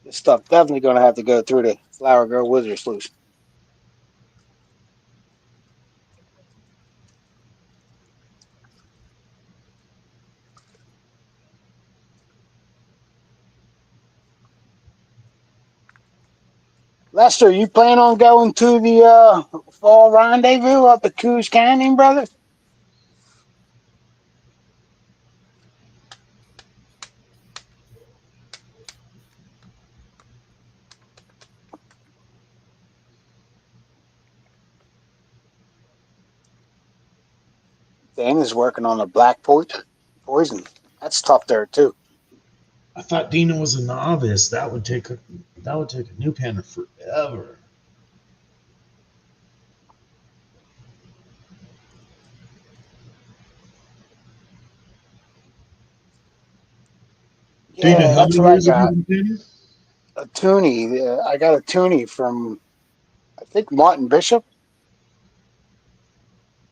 This stuff definitely gonna have to go through the Flower Girl Wizard sluice. Lester, you plan on going to the fall rendezvous up at Coos Canyon, brother? Dana's working on a black poison. That's tough there too. I thought Dina was a novice. That would take a new panner forever. Dina, Yeah, how that's many what I years have you got. been panning? A toonie. I got a toonie from I think Martin Bishop.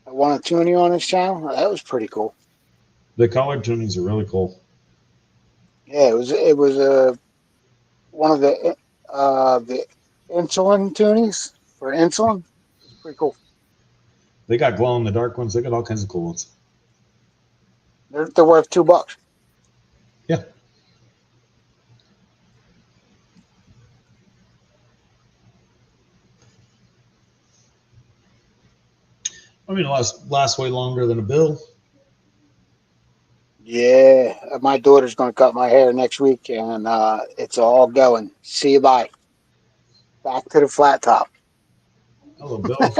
I won a toonie on his channel. That was pretty cool. The colored tunings are really cool. Yeah, it was one of the insulin toonies for insulin. It's pretty cool. They got glow in the dark ones. They got all kinds of cool ones. They're worth $2. Yeah. I mean, it lasts way longer than a bill. Yeah, my daughter's going to cut my hair next week, and it's all going. See you bye. Back to the flat top. Hello, Bill.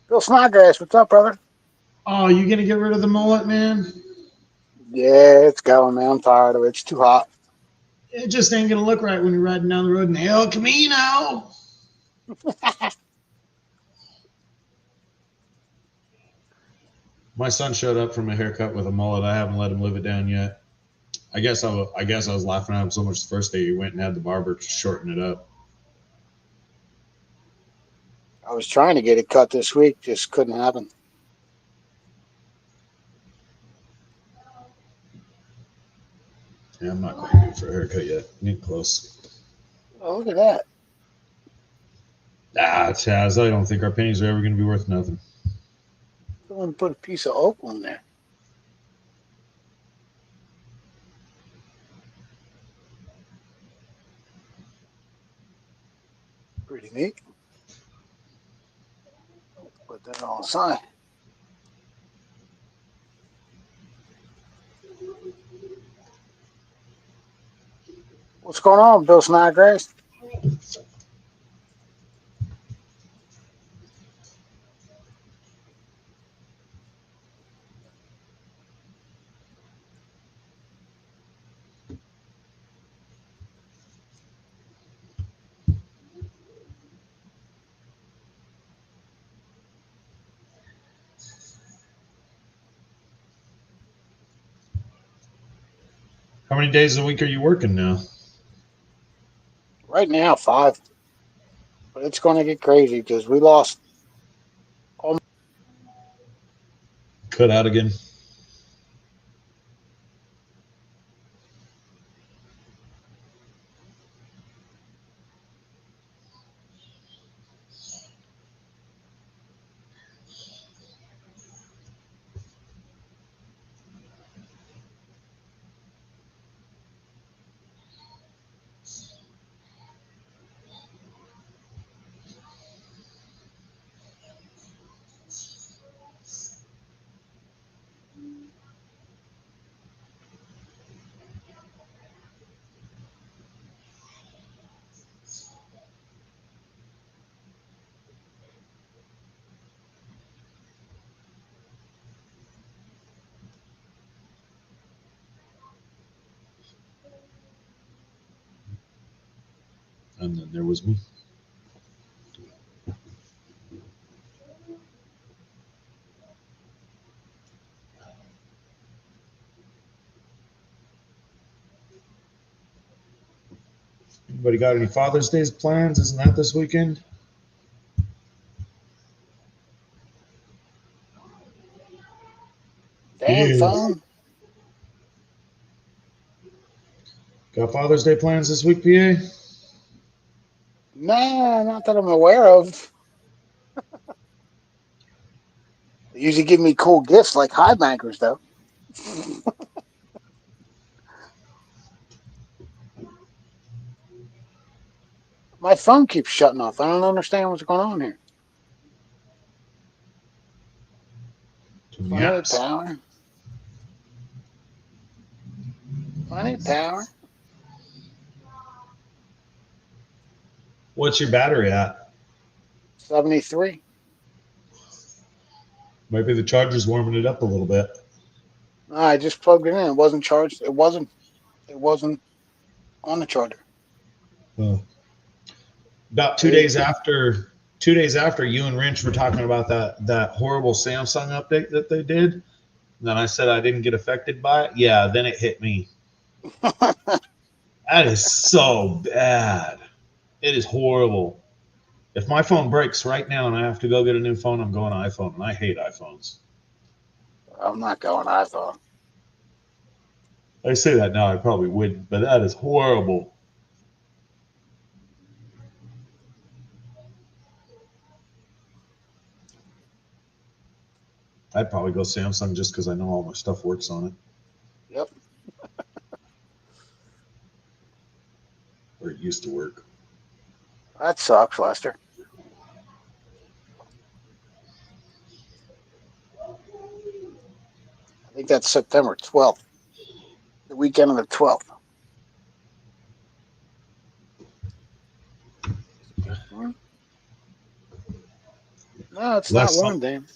Bill Snodgrass, what's up, brother? Oh, you gonna get rid of the mullet, man? Yeah, it's going, man. I'm tired of it. It's too hot. It just ain't gonna look right when you're riding down the road in El Camino. My son showed up from a haircut with a mullet. I haven't let him live it down yet. I was laughing at him so much the first day he went and had the barber shorten it up. I was trying to get it cut this week, just couldn't happen. Yeah, I'm not quite due for a haircut yet. Getting close. Oh, look at that. Ah, Chaz, I don't think our pennies are ever gonna be worth nothing. Someone put a piece of oak on there. Pretty neat. Put that on the side. What's going on, Bill Snodgrass? How many days a week are you working now? Right now, 5. But it's going to get crazy because we lost. Cut out again. And then there was me. Anybody got any Father's Day plans? Isn't that this weekend? Damn Yeah. phone. Got Father's Day plans this week, PA? Nah, not that I'm aware of. They usually give me cool gifts like high bankers, though. My phone keeps shutting off. I don't understand what's going on here. Too many Funny apps. power. Funny power. What's your battery at? 73. Maybe the charger's warming it up a little bit. I just plugged it in. It wasn't charged. It wasn't. It wasn't on the charger. Uh, about two Maybe. days after 2 days after you and Wrench were talking about that horrible Samsung update that they did, and then I said I didn't get affected by it. Yeah, then it hit me. That is so bad. It is horrible. If my phone breaks right now and I have to go get a new phone, I'm going iPhone, and I hate iPhones. I'm not going iPhone. I say that now, I probably wouldn't, but that is horrible. I'd probably go Samsung just because I know all my stuff works on it, Yep. or it used to work. That sucks, Lester. I think that's September 12th, the weekend of the 12th. No, it's not Last one damn.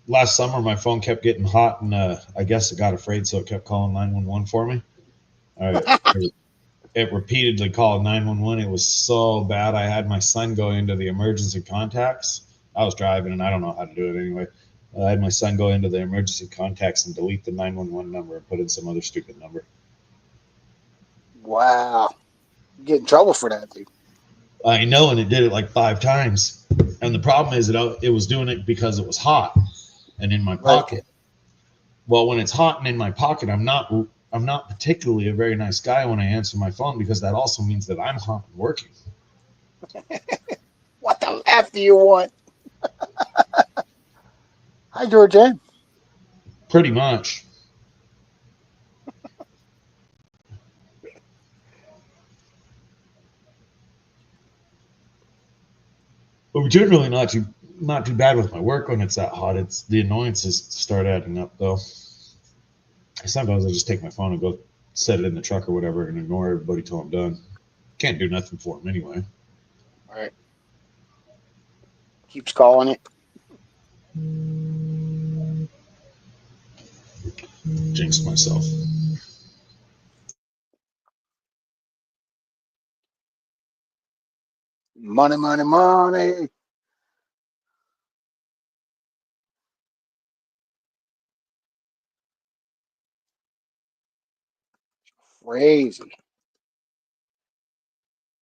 last summer, my phone kept getting hot, and I guess it got afraid, so it kept calling 911 for me. It repeatedly called 911. It was so bad. I had my son go into the emergency contacts. I was driving, and I don't know how to do it anyway. I had my son go into the emergency contacts and delete the 911 number and put in some other stupid number. Wow. You get in trouble for that, dude. I know, and it did it like 5 times. And the problem is that it was doing it because it was hot and in my Right. pocket. Well, when it's hot and in my pocket, I'm not particularly a very nice guy when I answer my phone because that also means that I'm hot and working. What the F do you want? Hi, Georgia. Pretty much. But generally not too bad with my work when it's that hot. It's the annoyances start adding up though. Sometimes I just take my phone and go set it in the truck or whatever and ignore everybody till I'm done. Can't do nothing for them anyway. All right. Keeps calling it. Jinxed myself. Money, money, money. Crazy.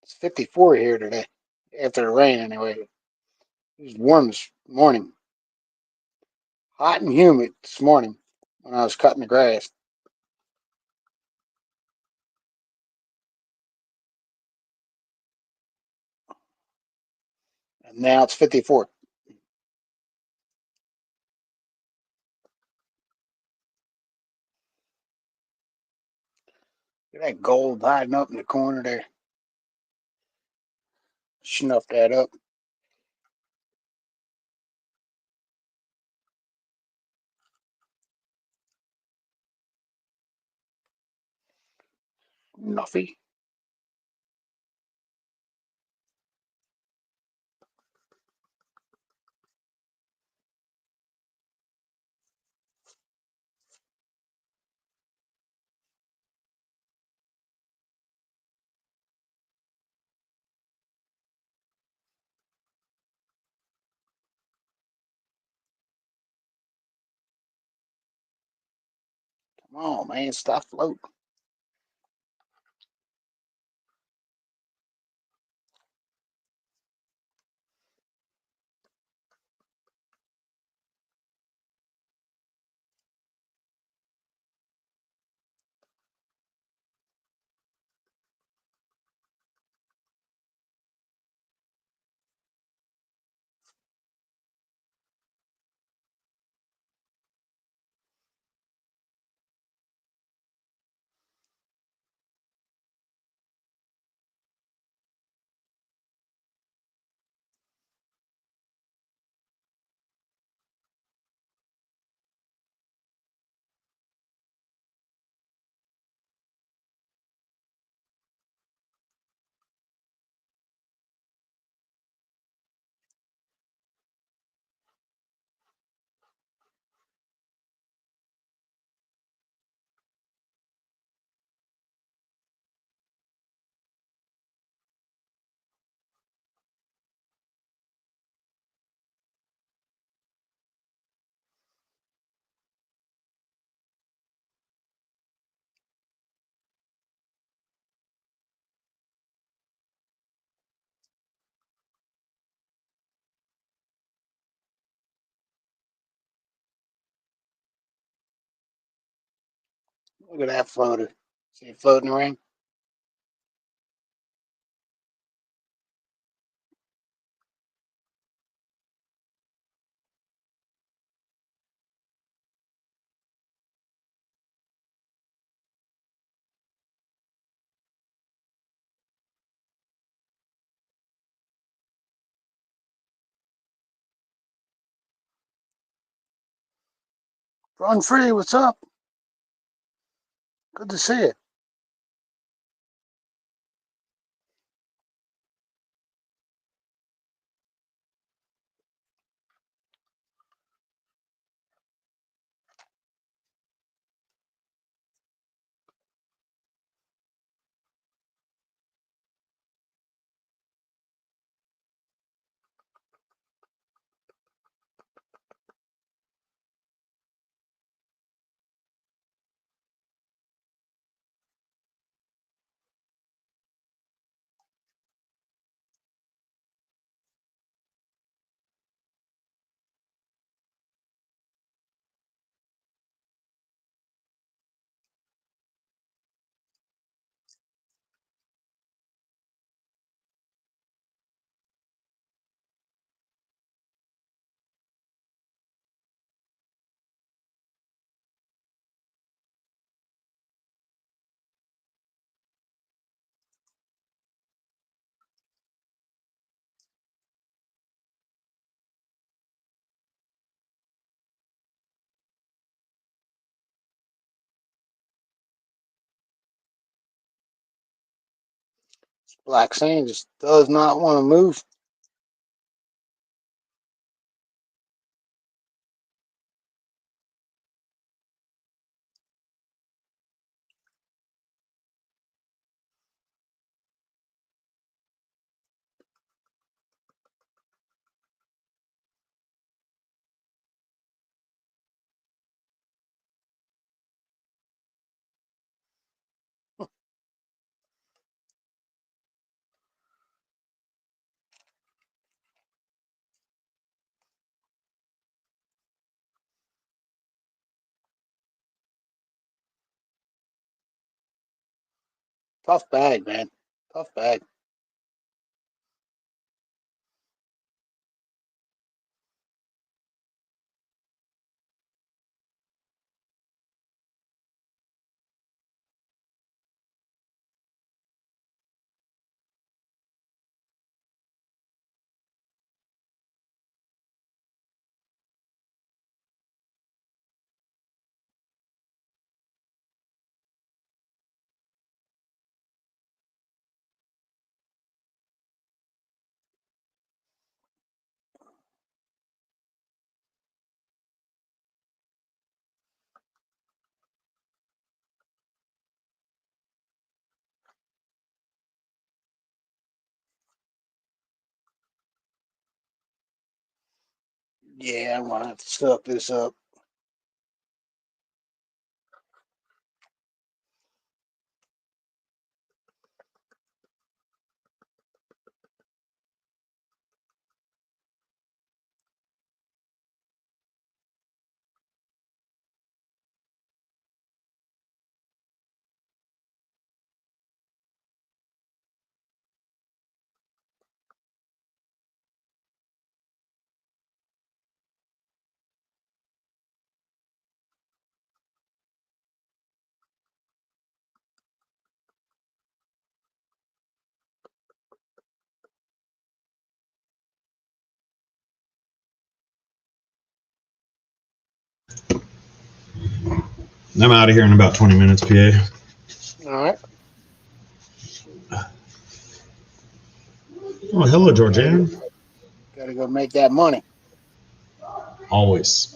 It's 54 here today. After the rain, anyway. It was warm this morning. Hot and humid this morning when I was cutting the grass. And now it's 54. Look at that gold hiding up in the corner there. Snuff that up. Nuffy. Come on, man. Stop floating. Look at that floater. See it floating around? Run free, what's up? Good to see you. Black Sand just does not want to move. Tough bag, man. Tough bag. Yeah, I'm gonna have to suck this up. I'm out of here in about 20 minutes, PA. All right. Oh, hello, Georgiana. Gotta go make that money. Always.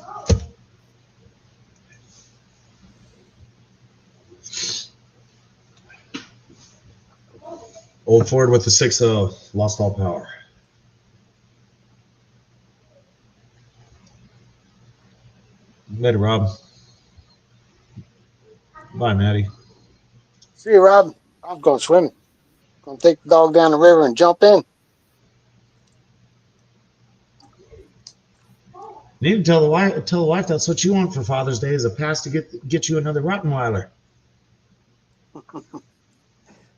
Old Ford with the 6-0. Lost all power. Later, Rob. Bye, Maddie. See you, Rob. I'm going swimming. Gonna take the dog down the river and jump in. Need to tell the wife that's what you want for Father's Day is a pass to get you another Rottenweiler.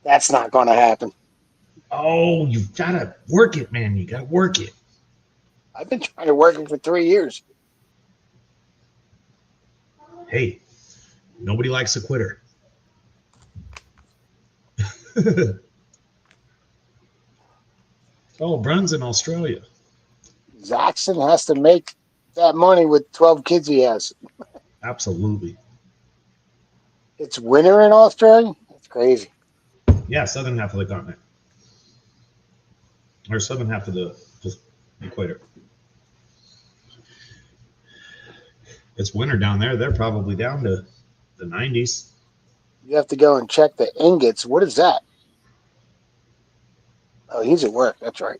That's not gonna happen. Oh, you gotta work it, man. You gotta work it. I've been trying to work it for 3 years. Hey, nobody likes a quitter. Oh, Brun's in Australia. Jackson has to make that money with 12 kids he has. Absolutely. It's winter in Australia? That's crazy. Yeah, southern half of the continent. Or southern half of the just equator. It's winter down there. They're probably down to the 90s. You have to go and check the ingots. What is that? Oh, he's at work. That's right.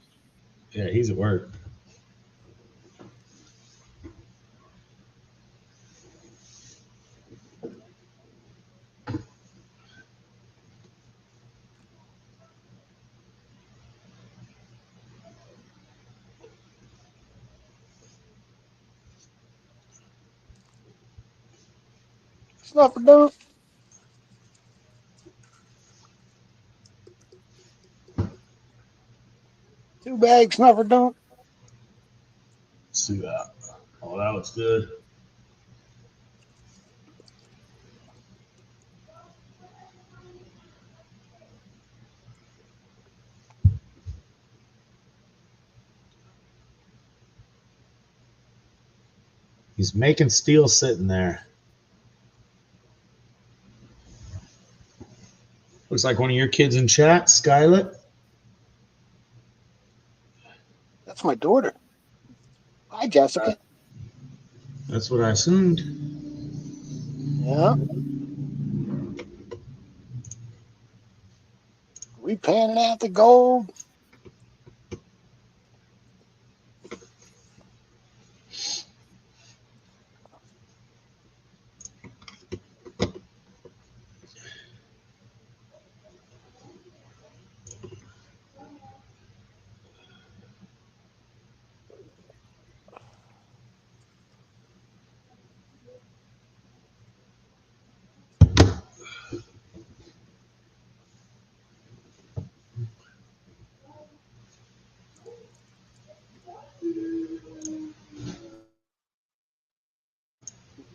Yeah, he's at work. Snuffer Dunk. 2 bags, Snuffer Dunk. Let's see that. Oh, that looks good. He's making steel sitting there. Looks like one of your kids in chat, Skylet. That's my daughter. Hi, Jessica. That's what I assumed. Yeah. We panning out the gold.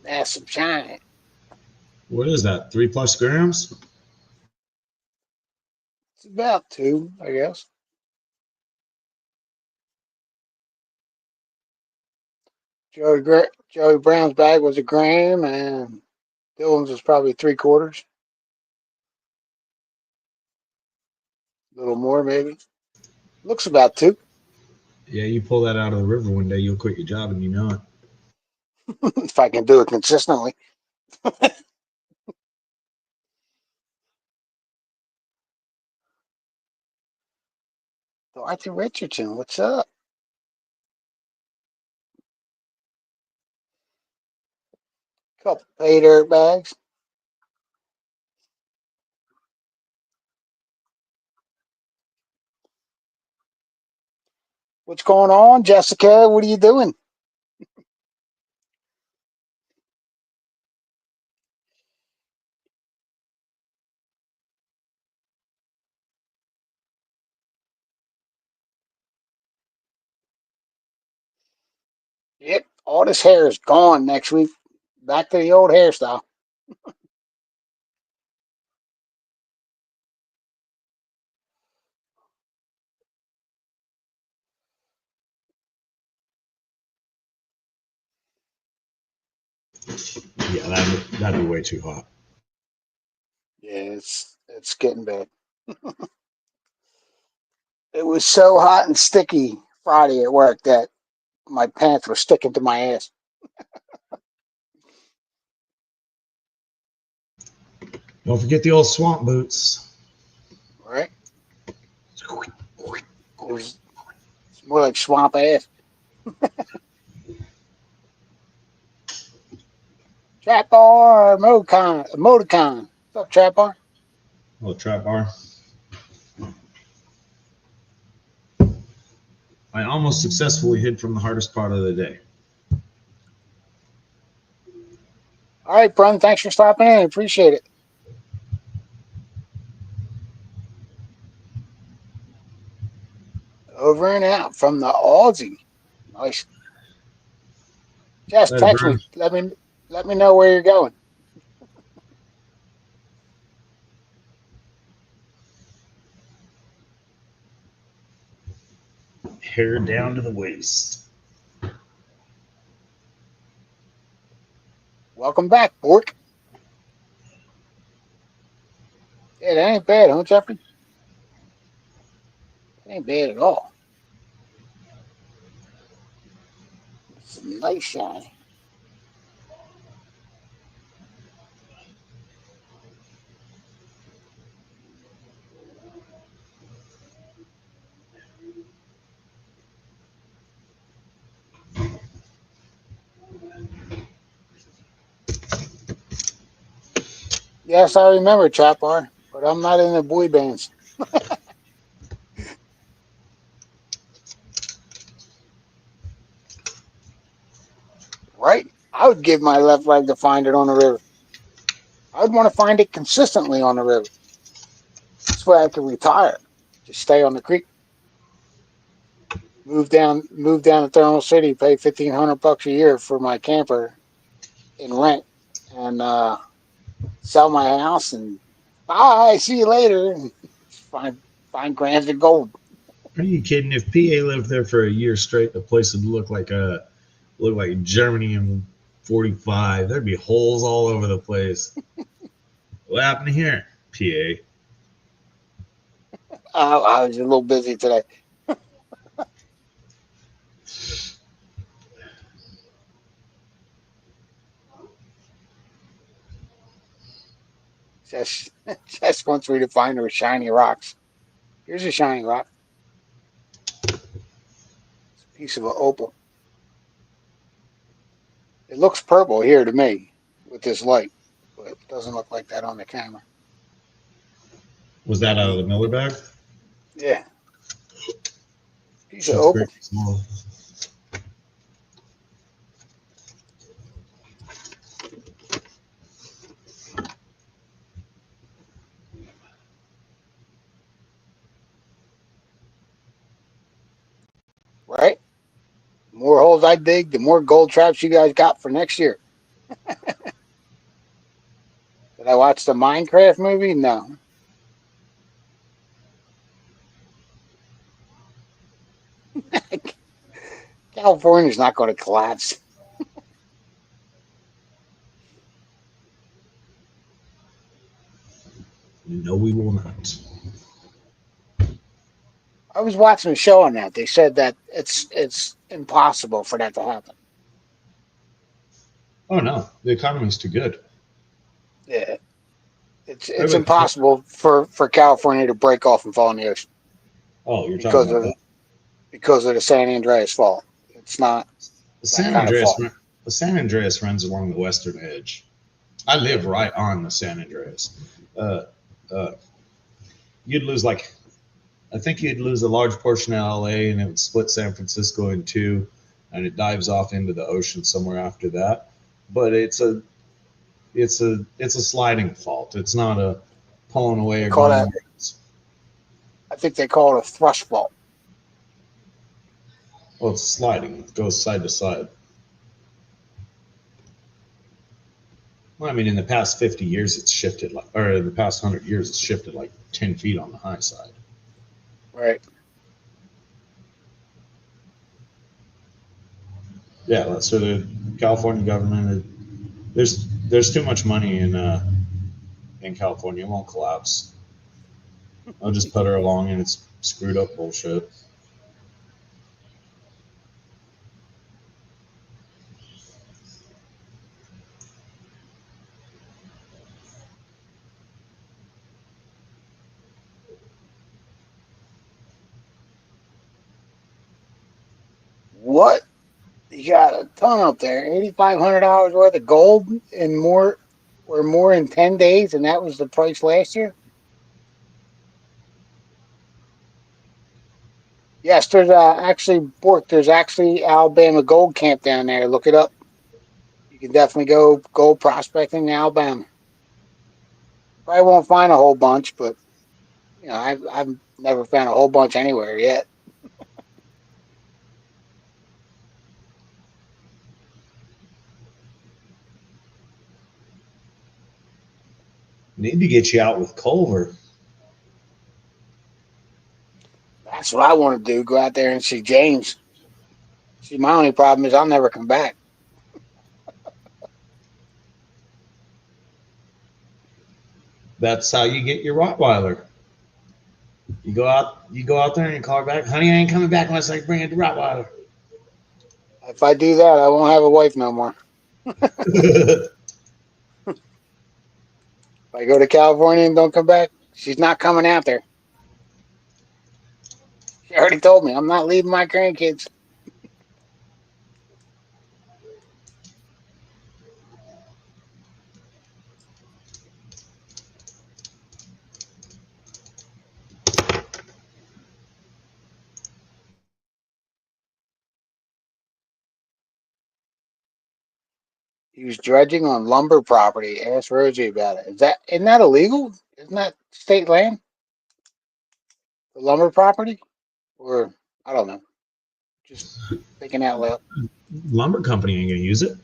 Massive giant. What is that? 3+ grams? It's about 2, I guess. Joey Brown's bag was 1 gram, and Dylan's was probably 3/4. A little more, maybe. Looks about 2. Yeah, you pull that out of the river one day, you'll quit your job and you know it. If I can do it consistently. Arthur Richardson, what's up? Couple pay dirt bags. What's going on, Jessica? What are you doing? Yep, all this hair is gone next week. Back to the old hairstyle. Yeah, that'd be way too hot. Yeah, it's getting bad. It was so hot and sticky Friday at work that my pants were sticking to my ass. Don't forget the old swamp boots. Right? It's more like swamp ass. Trap bar, Modicon. What's up, Trap bar? Little trap bar. I almost successfully hid from the hardest part of the day. All right, Brun, thanks for stopping in. Appreciate it. Over and out from the Aussie. Nice. Just Later, text Brian. me. Let me know where you're going. Hair down to the waist. Welcome Welcome back, Bork. Yeah, that ain't bad, huh, Jeffrey? That ain't bad at all. It's a nice shiny. Yes, I remember Chapar, but I'm not in the boy bands. Right? I would give my left leg to find it on the river. I would want to find it consistently on the river. This way I could retire. Just stay on the creek. Move down to Thermal City, pay $1,500 a year for my camper in rent, and sell my house and bye. See you later. And find grams of gold. Are you kidding? If PA lived there for a year straight, the place would look like Germany in '45. There'd be holes all over the place. What happened here, PA? I was a little busy today. Just just wants me to find her shiny rocks. Here's a shiny rock. It's a piece of an opal. It looks purple here to me with this light, but it doesn't look like that on the camera. Was that out of Neat. the Miller bag? Yeah, piece of Shit's opal. great small. Right? The more holes I dig, the more gold traps you guys got for next year. Did I watch the Minecraft movie? No. California's not going to collapse. No, we will not. I was watching a show on that. They said that it's impossible for that to happen. Oh no, the economy's too good. Yeah, I it's bet. impossible for California to break off and fall in the ocean Oh, you're talking because about of that. because of the San Andreas Fault. It's not The that San kind of Andreas. fault. The San Andreas runs along the western edge. I Yeah, live right on the San Andreas. Uh, uh, you'd lose like I think you'd lose a large portion of LA, and it would split San Francisco in two, and it dives off into the ocean somewhere after that. But it's a sliding fault. It's not a pulling away they or call going that. under. I think they call it a thrust fault. Well, it's sliding. It goes side to side. Well, I mean, in the past 50 years, it's shifted like, or in the past 100 years, it's shifted like 10 feet on the high side. Right. Yeah, so the California government, there's too much money in California. It won't collapse. I'll just put her along and it's screwed up bullshit. What? You got a ton up there. $8,500 worth of gold and more, or more in 10 days, and that was the price last year. Yes, there's actually Bork. There's actually Alabama Gold Camp down there. Look it up. You can definitely go gold prospecting in Alabama. Probably won't find a whole bunch, but I've never found a whole bunch anywhere yet. Need to get you out with Culver. That's what I want to do. Go out there and see James. See, my only problem is I'll never come back. That's how you get your Rottweiler. You go out there and you call her back, honey. I ain't coming back unless I bring in the Rottweiler. If I do that, I won't have a wife no more. If I go to California and don't come back, she's not coming out there. She already told me I'm not leaving my grandkids. He was dredging on lumber property. Ask Rosie about it. Isn't that illegal? Isn't that state land? The lumber property? Or I don't know. Just thinking out loud. Lumber company ain't gonna use it.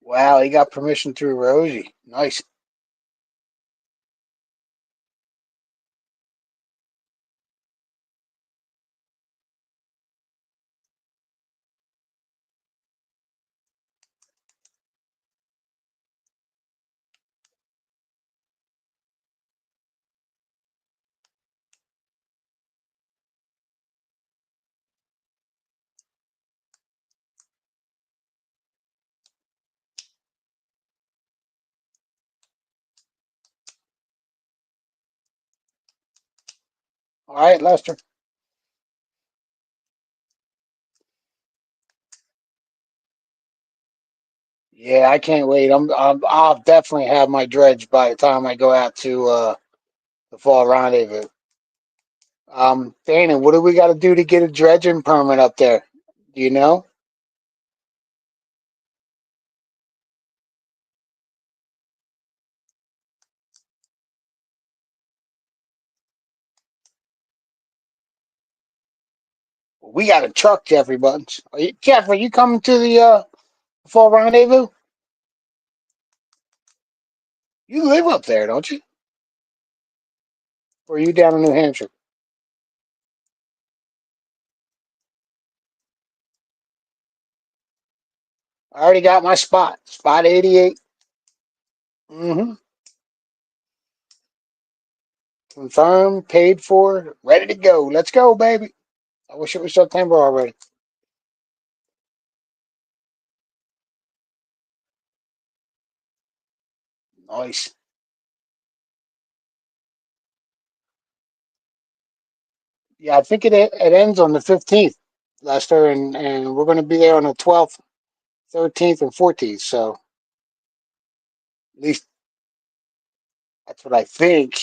Wow, he got permission through Rosie. Nice. All right, Lester. Yeah, I can't wait. I'll definitely have my dredge by the time I go out to the fall rendezvous. Dana, what do we got to do to get a dredging permit up there? Do you know? We got a truck, Jeffrey Buttons. Jeff, are you coming to the fall rendezvous? You live up there, don't you? Or are you down in New Hampshire? I already got my spot. Spot 88. Mm-hmm. Confirmed, paid for, ready to go. Let's go, baby. I wish it was September already. Nice. Yeah, I think it ends on the 15th, Lester, and we're going to be there on the 12th, 13th, and 14th. So at least that's what I think.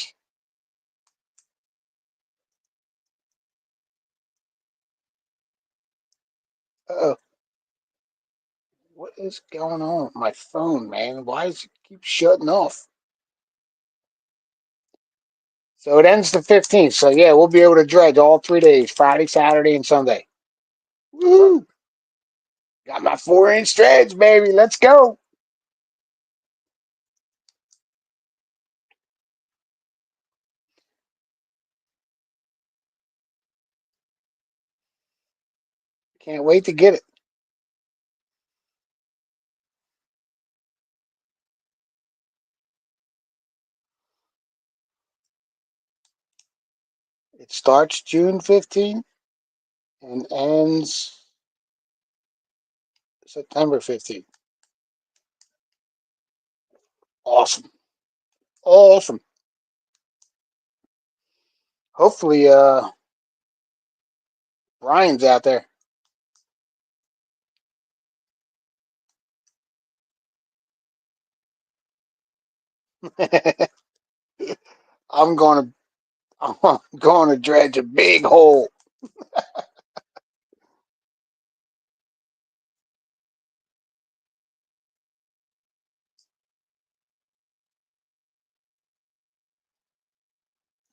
Uh, what is going on with my phone, man? Why does it keep shutting off? So it ends the 15th. So yeah, we'll be able to dredge all 3 days, Friday, Saturday, and Sunday. Woo! Got my 4-inch dredge, baby. Let's go. Can't wait to get it. It starts June 15th and ends September 15th. Awesome. Awesome. Hopefully, Brian's out there. I'm going to I'm going to dredge a big hole.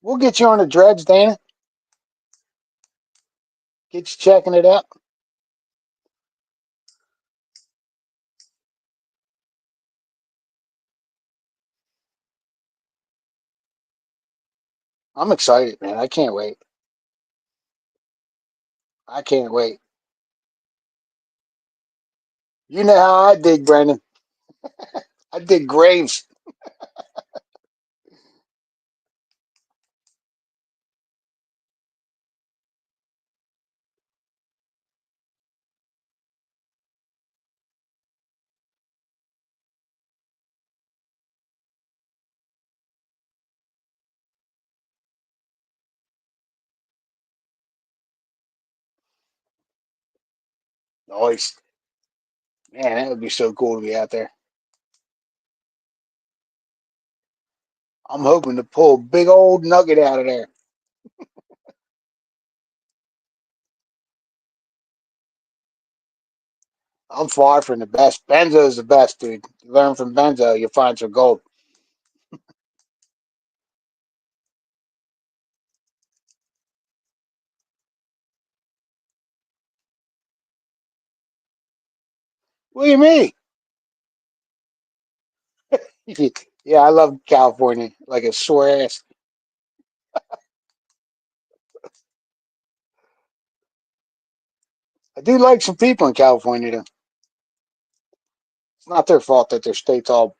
We'll get you on a dredge, Dana. Get you checking it out. I'm excited, man. I can't wait. I can't wait. You know how I dig, Brandon. I dig graves. Nice. Man, that would be so cool to be out there. I'm hoping to pull a big old nugget out of there. I'm far from the best. Benzo is the best, dude. Learn from Benzo, you'll find some gold. What do you mean? Yeah, I love California like a sore ass. I do like some people in California, though. It's not their fault that their state's all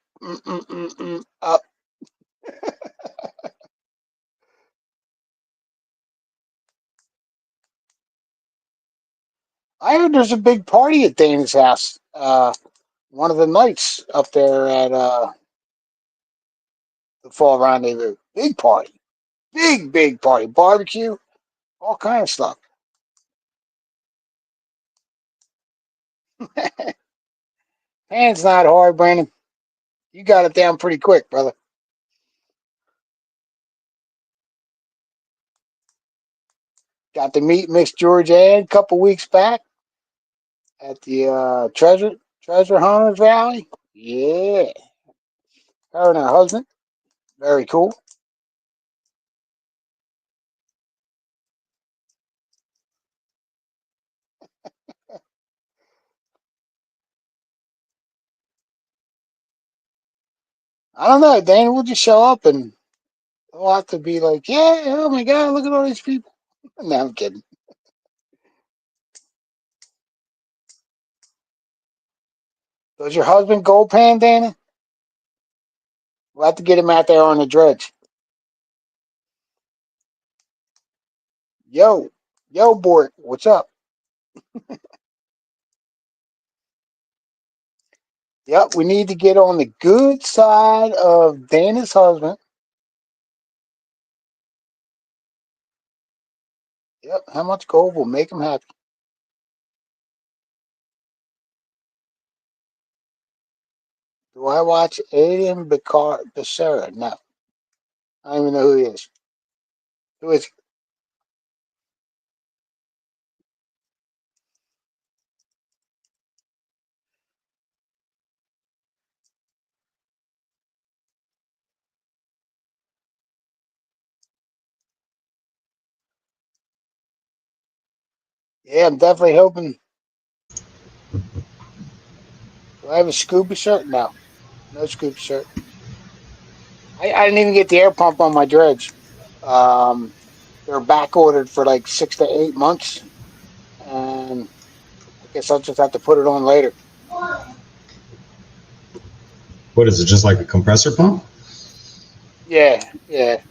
up. I heard there's a big party at Dane's house. One of the nights up there at the Fall Rendezvous. Big party. Big party. Barbecue, all kind of stuff. Hands not hard, Brandon. You got it down pretty quick, brother. Got to meet Miss George Ann a couple weeks back at the Treasure Hunters Rally. Yeah, her and her husband. Very cool. I don't know, Dana. We'll just show up and we'll have to be like, yeah, oh my God, look at all these people. No, I'm kidding. Does your husband gold pan, Dana? We'll have to get him out there on the dredge. Yo, yo, Bort, what's up? Yep, we need to get on the good side of Dana's husband. Yep, how much gold will make him happy? Do I watch Aiden Becerra? No, I don't even know who he is. Who is? Yeah, I'm definitely hoping. Do I have a Scooby shirt? No, no Scooby shirt. I didn't even get the air pump on my dredge. Um, they're back ordered for like 6 to 8 months, and I guess I'll just have to put it on later. What is it? Just like a compressor pump? Yeah, yeah,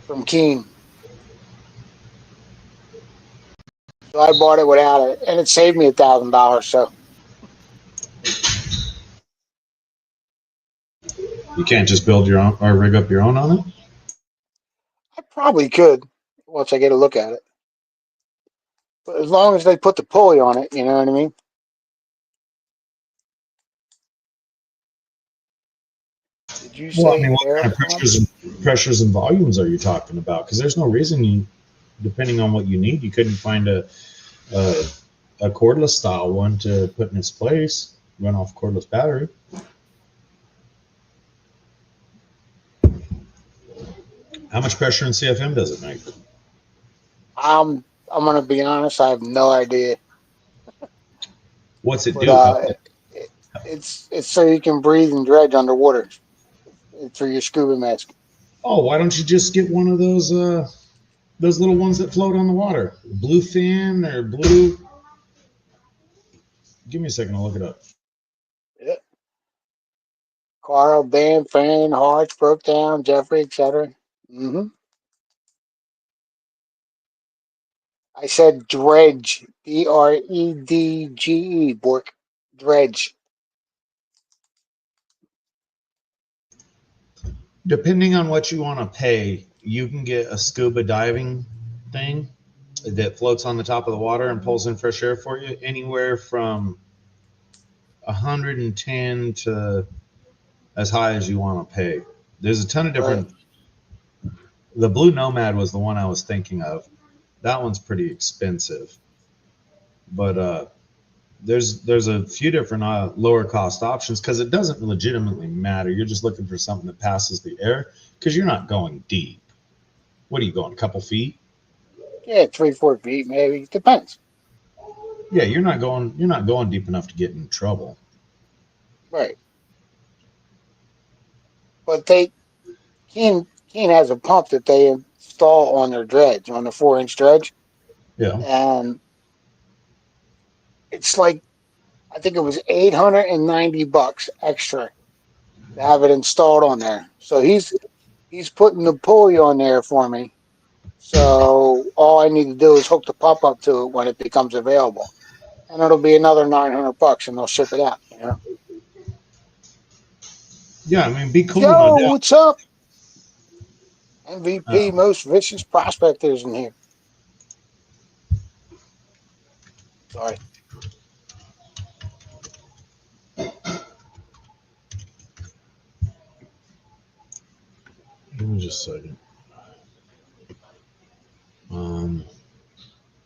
from Keen. So I bought it without it, and it saved me $1,000. So You can't just build your own or rig up your own on it. I probably could once I get a look at it. But as long as they put the pulley on it, you know what I mean? Did you Well, I say mean, what air kind of pump? pressures and volumes are you talking about? Because there's no reason you, depending on what you need, you couldn't find a a cordless style one to put in its place, run off cordless battery. How much pressure in CFM does it make? I'm gonna be honest. I have no idea. What's it But do? it, it's so you can breathe and dredge underwater. It's for your scuba mask. Oh, why don't you just get one of those little ones that float on the water? Bluefin or blue. Give me a second, I'll look it up. Yeah. Carl, Dan, Fran, Harts, broke down, Jeffrey, etc. Mm-hmm. I said dredge. Dredge. Bork. Dredge. Depending on what you want to pay, you can get a scuba diving thing that floats on the top of the water and pulls in fresh air for you, anywhere from 110 to as high as you want to pay. There's a ton of Right. different. The Blue Nomad was the one I was thinking of. That one's pretty expensive, but there's a few different lower cost options because it doesn't legitimately matter. You're just looking for something that passes the air because you're not going deep. What are you going? A couple feet? Yeah, 3, 4 feet maybe. Depends. Yeah, you're not going deep enough to get in trouble. Right. But they Keen has a pump that they install on their dredge, on the 4-inch dredge. Yeah. And it's like I think it was $890 extra to have it installed on there. So he's putting the pulley on there for me. So all I need to do is hook the pump up to it when it becomes available, and it'll be another $900, and they'll ship it out. You know, Yeah, I mean, be cool, no Joe, doubt. what's up? MVP, Um, most vicious prospectors in here. Sorry. Give me just a second. Um,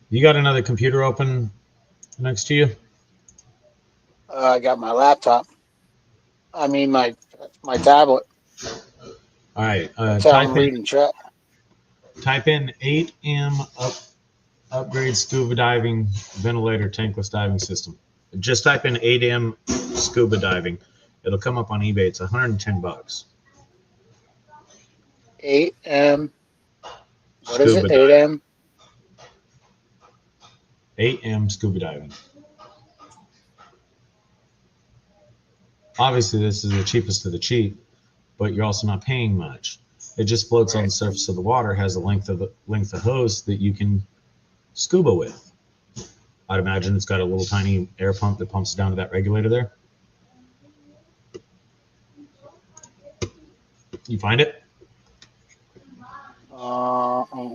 you got another computer open next to you? I got my laptop. I mean my tablet. All right. That's how I'm reading chat. Type in 8M upgrade scuba diving ventilator tankless diving system. Just type in 8M scuba diving. It'll come up on eBay. It's $110. 8M. What is it? Scuba diving. 8M. 8M scuba diving. Obviously, this is the cheapest of the cheap, but you're also not paying much. It just floats on Right. the surface of the water, has a length of hose that you can scuba with. I'd imagine it's got a little tiny air pump that pumps down to that regulator there. You find it?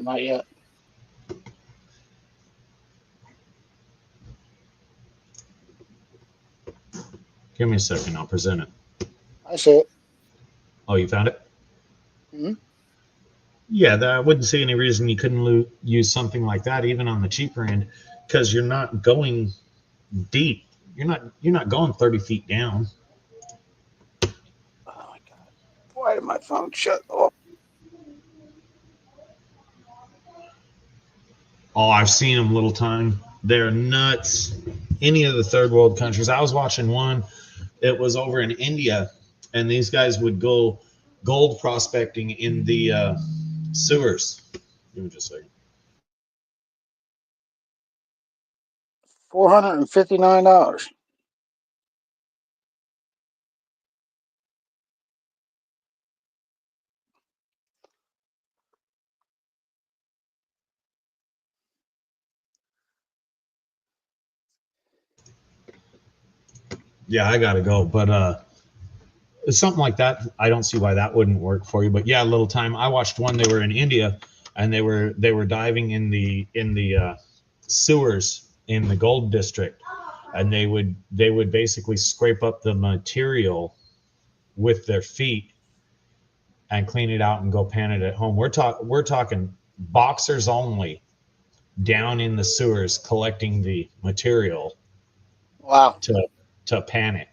Not yet. Give me a second. I'll present it. I see it. Oh, you found it? Hmm. Yeah, I wouldn't see any reason you couldn't use something like that even on the cheaper end because you're not going deep. You're not going 30 feet down. Oh my god! Why did my phone shut off? Oh, I've seen them little time. They're nuts. Any of the third world countries. I was watching one. It was over in India, and these guys would go gold prospecting in the sewers. Give me just a second. $459. Yeah, I gotta go. But something like that, I don't see why that wouldn't work for you. But yeah, a little time. I watched one. They were in India, and they were diving in the sewers in the gold district, and they would basically scrape up the material with their feet and clean it out and go pan it at home. We're talking boxers only down in the sewers collecting the material Wow. to pan it.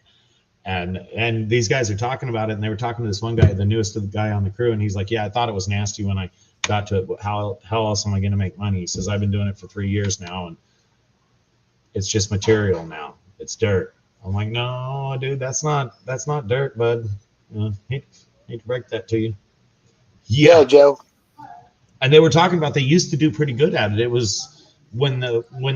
And these guys are talking about it, and they were talking to this one guy, the newest of the guy on the crew, and he's like, "Yeah, I thought it was nasty when I got to it, but how else am I going to make money?" He says, "I've been doing it for 3 years now, and it's just material now. It's dirt." I'm like, "No, dude, that's not dirt, bud. Hate to break that to you." Yeah, Yeah, Joe. and they were talking about they used to do pretty good at it. It was when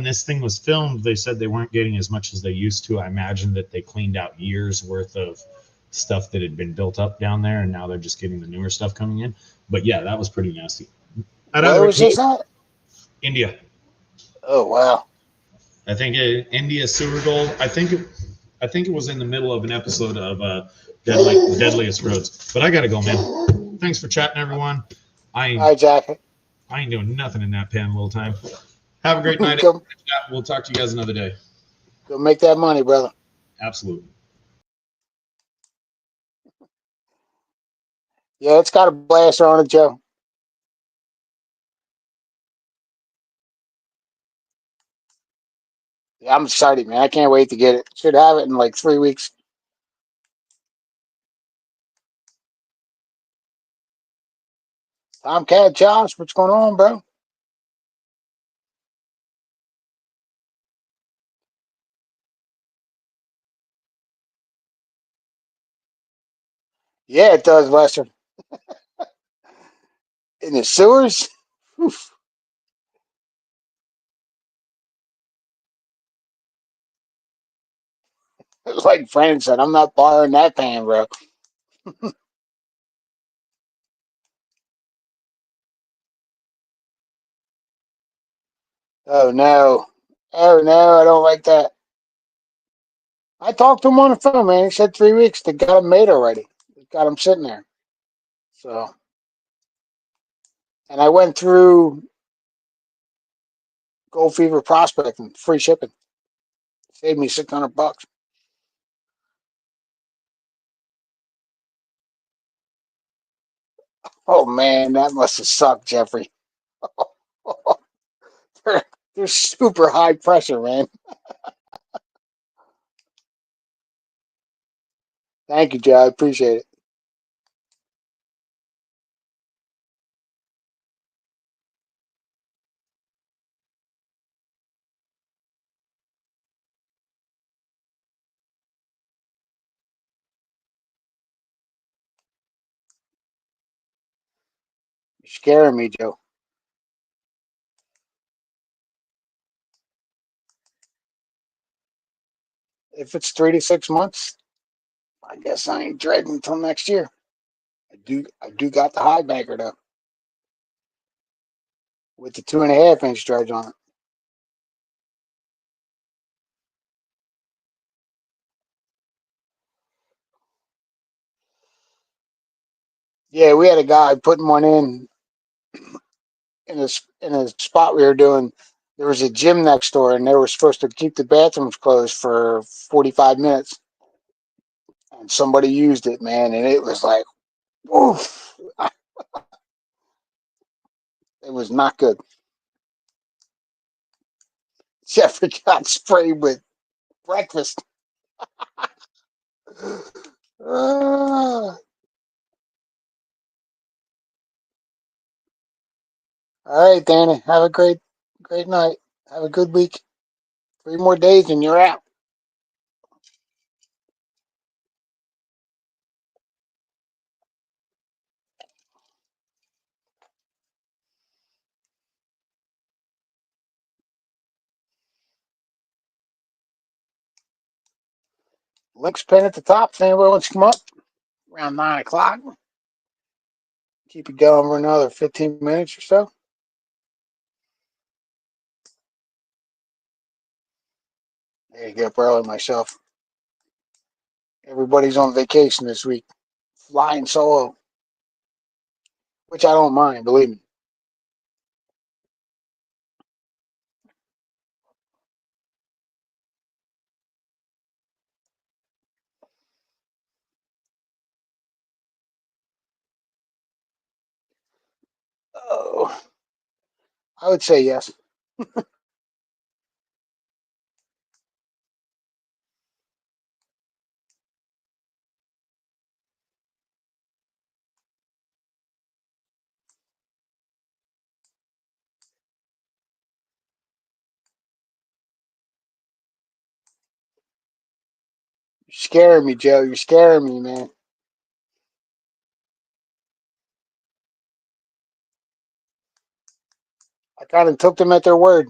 this thing was filmed, they said they weren't getting as much as they used to. I imagine that they cleaned out years worth of stuff that had been built up down there, and now they're just getting the newer stuff coming in. But yeah, that was pretty nasty. I'd Where rather it was be this at? India. Oh, wow. I think India sewer gold. I think it was in the middle of an episode of Deadliest Roads. But I gotta go, man. Thanks for chatting, everyone. I All ain't right, Jack. I ain't doing nothing in that pan little time. Have a great night. go, We'll talk to you guys another day. go make that money, brother. Absolutely. Yeah, it's got a blaster on it, Joe. Yeah, I'm excited, man. I can't wait to get it. Should have it in like 3 weeks. Tomcat Josh, what's going on, bro? Yeah, it does, Lester. In the sewers? Oof. Like Brandon said, I'm not borrowing that pan, bro. Oh, no. Oh, no, I don't like that. I talked to him on the phone, man. He said 3 weeks. They got him made already. They got him sitting there. So, and I went through Gold Fever Prospecting, free shipping. Saved me $600. Oh man, that must have sucked, Jeffrey. they're, they're super high pressure, man. Thank you, Joe. I appreciate it. You're scaring me, Joe. If it's 3 to 6 months, I guess I ain't dreading until next year. I do got the high banker though, with the 2.5 inch dredge on it. Yeah, we had a guy putting one in a spot we were doing. There was a gym next door, and they were supposed to keep the bathrooms closed for 45 minutes. And somebody used it, man, and it was like, woof. It was not good. Jeffrey got sprayed with breakfast. All right, Danny. Have a great night. Have a good week. 3 more days and you're out. Links pin at the top. If anybody wants to come up around 9 o'clock, keep it going for another 15 minutes or so. There you go, Burley, myself. Everybody's on vacation this week, flying solo, which I don't mind, believe me. Oh, I would say yes. You're scaring me, Joe. You're scaring me, man. I kind of took them at their word.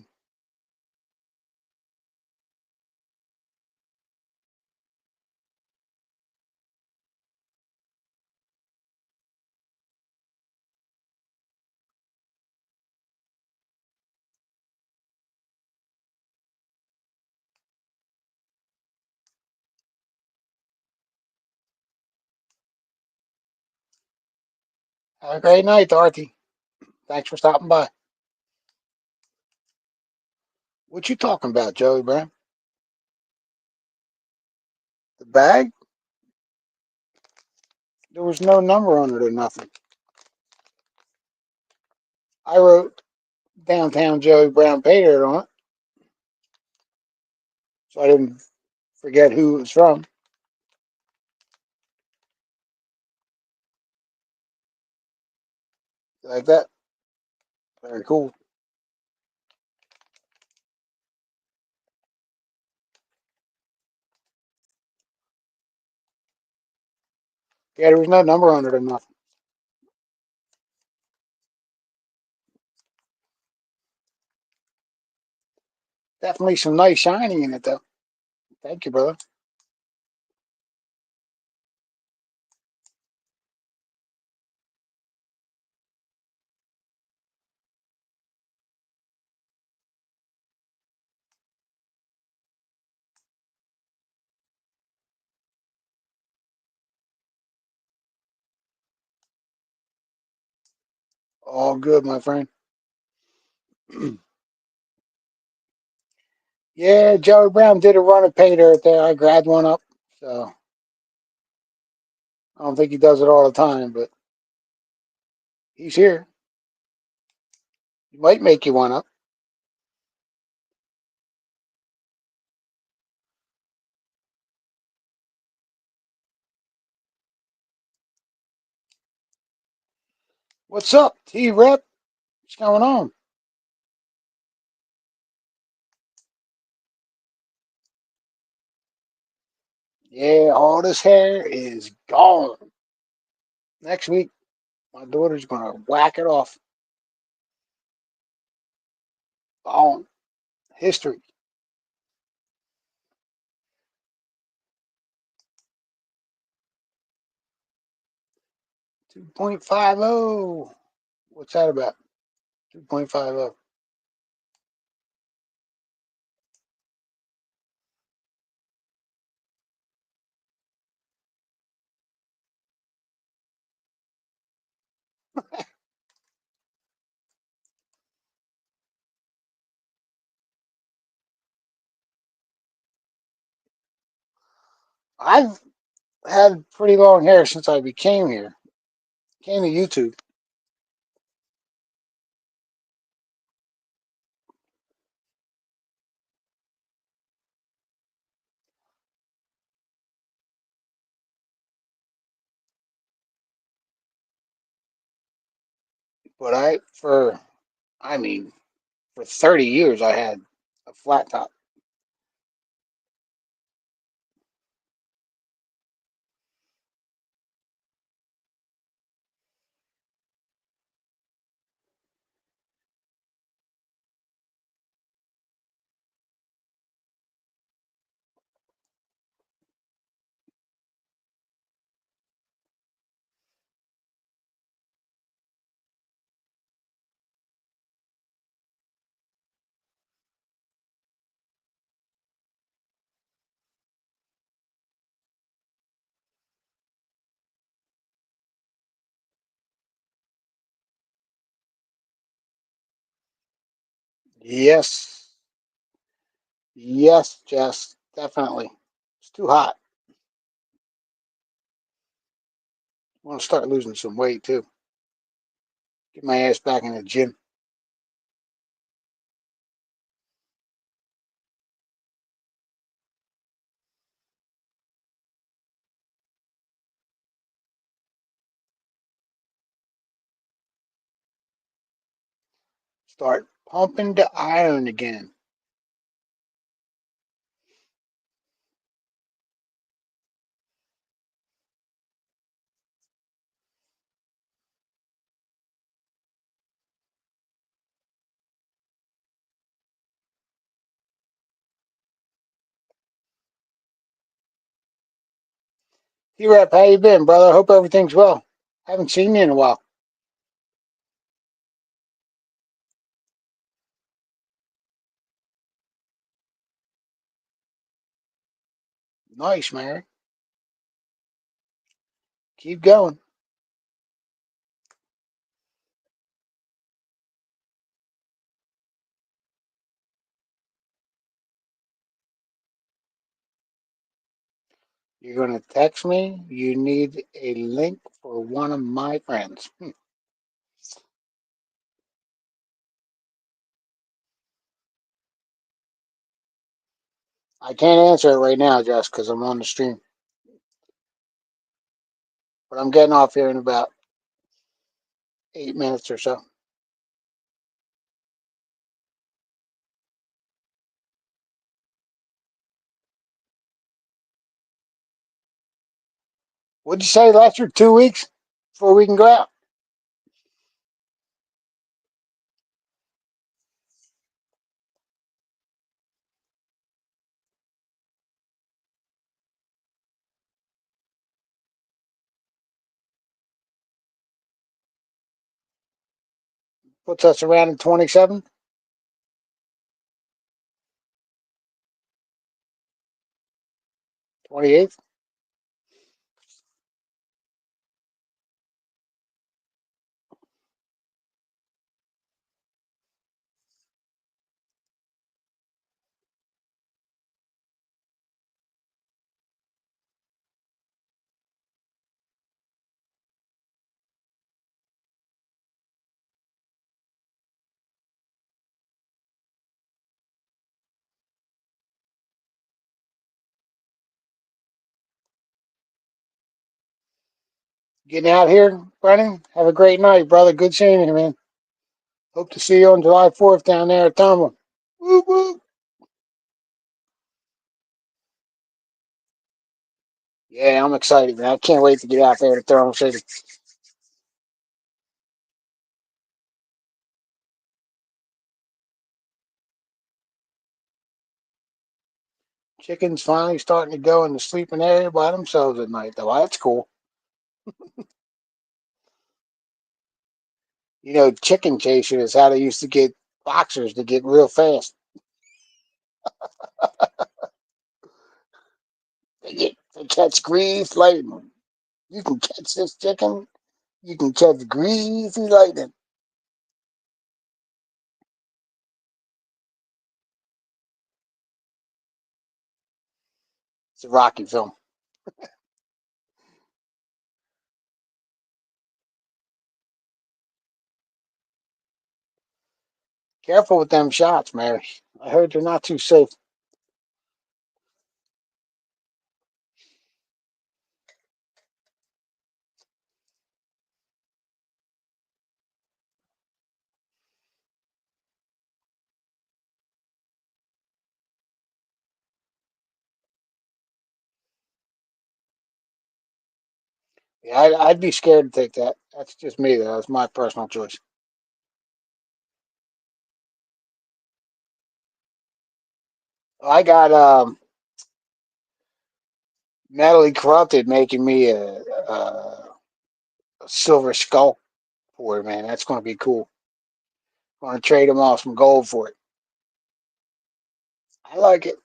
Have a great night, Dorothy. Thanks for stopping by. What you talking about, Joey Brown? The bag? There was no number on it or nothing. I wrote downtown Joey Brown Paydirt on it, so I didn't forget who it was from. Like that. Very cool. Yeah, there was no number on it or nothing. Definitely some nice shiny in it, though. Thank you, brother. All good, my friend. Yeah, Joey Brown did a run of pay dirt there. I grabbed one up. So I don't think he does it all the time, but he's here. He might make you one up. What's up, T Rep? What's going on? Yeah, all this hair is gone. Next week, my daughter's gonna whack it off. Gone. History. 2.50. What's that about? 2.50. I've had pretty long hair since I became here. Came to YouTube, but I mean, for 30 years I had a flat top. Yes. Yes, Jess. Definitely. It's too hot. I want to start losing some weight too. Get my ass back in the gym. Start pumping the iron again. T-Rep, how you been, brother? Hope everything's well. Haven't seen you in a while. Nice, man. Keep going. You're going to text me. You need a link for one of my friends. I can't answer it right now, just because I'm on the stream. But I'm getting off here in about 8 minutes or so. What'd you say? Last for 2 weeks before we can go out? Puts us around in 27th. 28th. Getting out here, Brennan. Have a great night, brother. Good seeing you, man. Hope to see you on July 4th down there at Toma. Woo woo. Yeah, I'm excited, man. I can't wait to get out there to Thermal City. Chickens finally starting to go in the sleeping area by themselves at night, though. That's cool. You know, chicken chasing is how they used to get boxers to get real fast. They catch greased lightning. You can catch this chicken. You can catch greasy lightning. It's a Rocky film. Careful with them shots, Mary. I heard they're not too safe. Yeah, I'd be scared to take that. That's just me, though. That's my personal choice. I got Natalie Corrupted making me a silver skull for it, man. That's going to be cool. Going to trade him off some gold for it. I like it.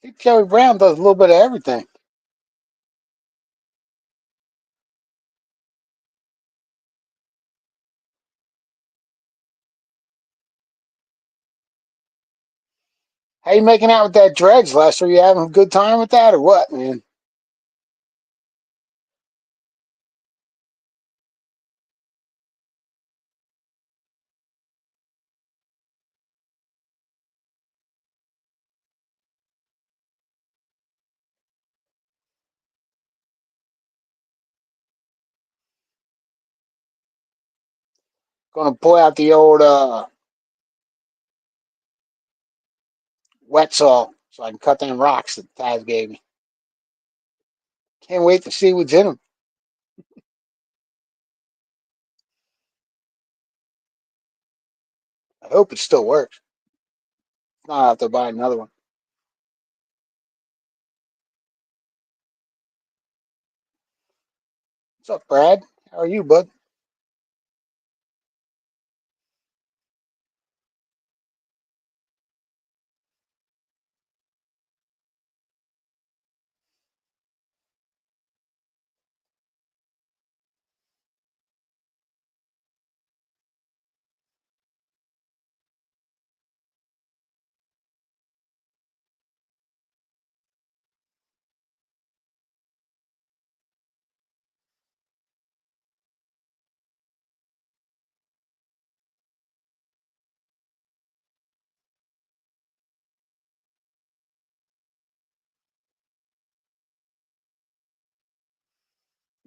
I think Joey Brown does a little bit of everything. How you making out with that Dredge, Lester? You having a good time with that or what, man? Going to pull out the old wet saw so I can cut them rocks that Taz gave me. Can't wait to see what's in them. I hope it still works. If not, I have to buy another one. What's up, Brad? How are you, bud?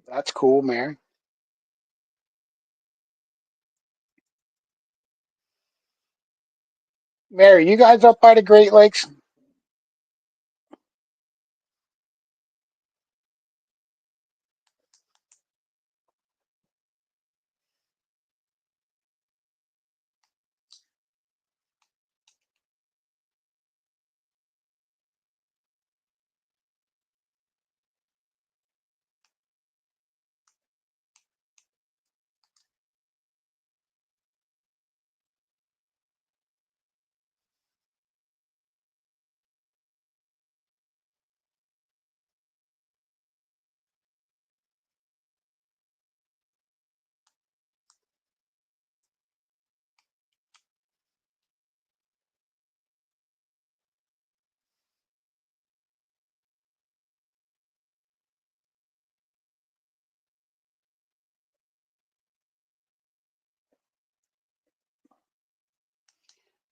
That's cool, Mary. Mary, you guys up by the Great Lakes?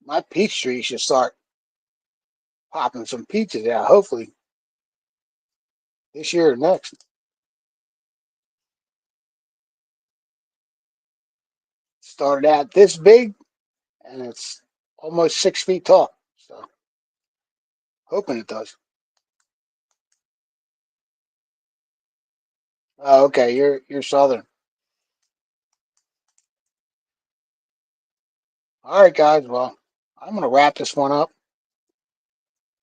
My peach tree should start popping some peaches out, hopefully, this year or next. Started out this big, and it's almost 6 feet tall. So, hoping it does. Oh, okay, you're southern. All right, guys. Well, I'm gonna wrap this one up.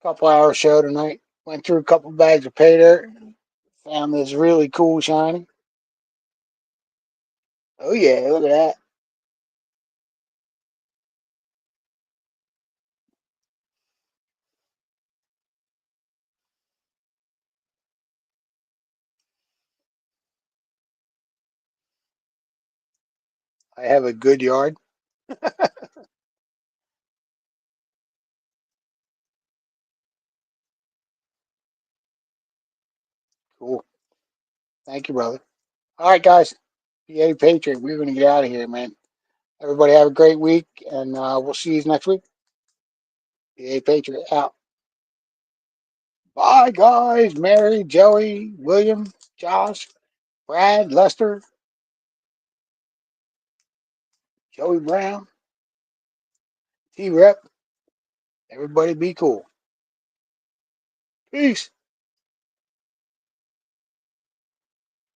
Couple hour show tonight. Went through a couple bags of pay dirt. Found this really cool shiny. Oh yeah, look at that. I have a good yard. Cool. Thank you, brother. All right, guys. PA Patriot. We're gonna get out of here, man. Everybody have a great week, and we'll see you next week. PA Patriot out. Bye, guys. Mary, Joey, William, Josh, Brad, Lester, Joey Brown, T Rep. Everybody be cool. Peace.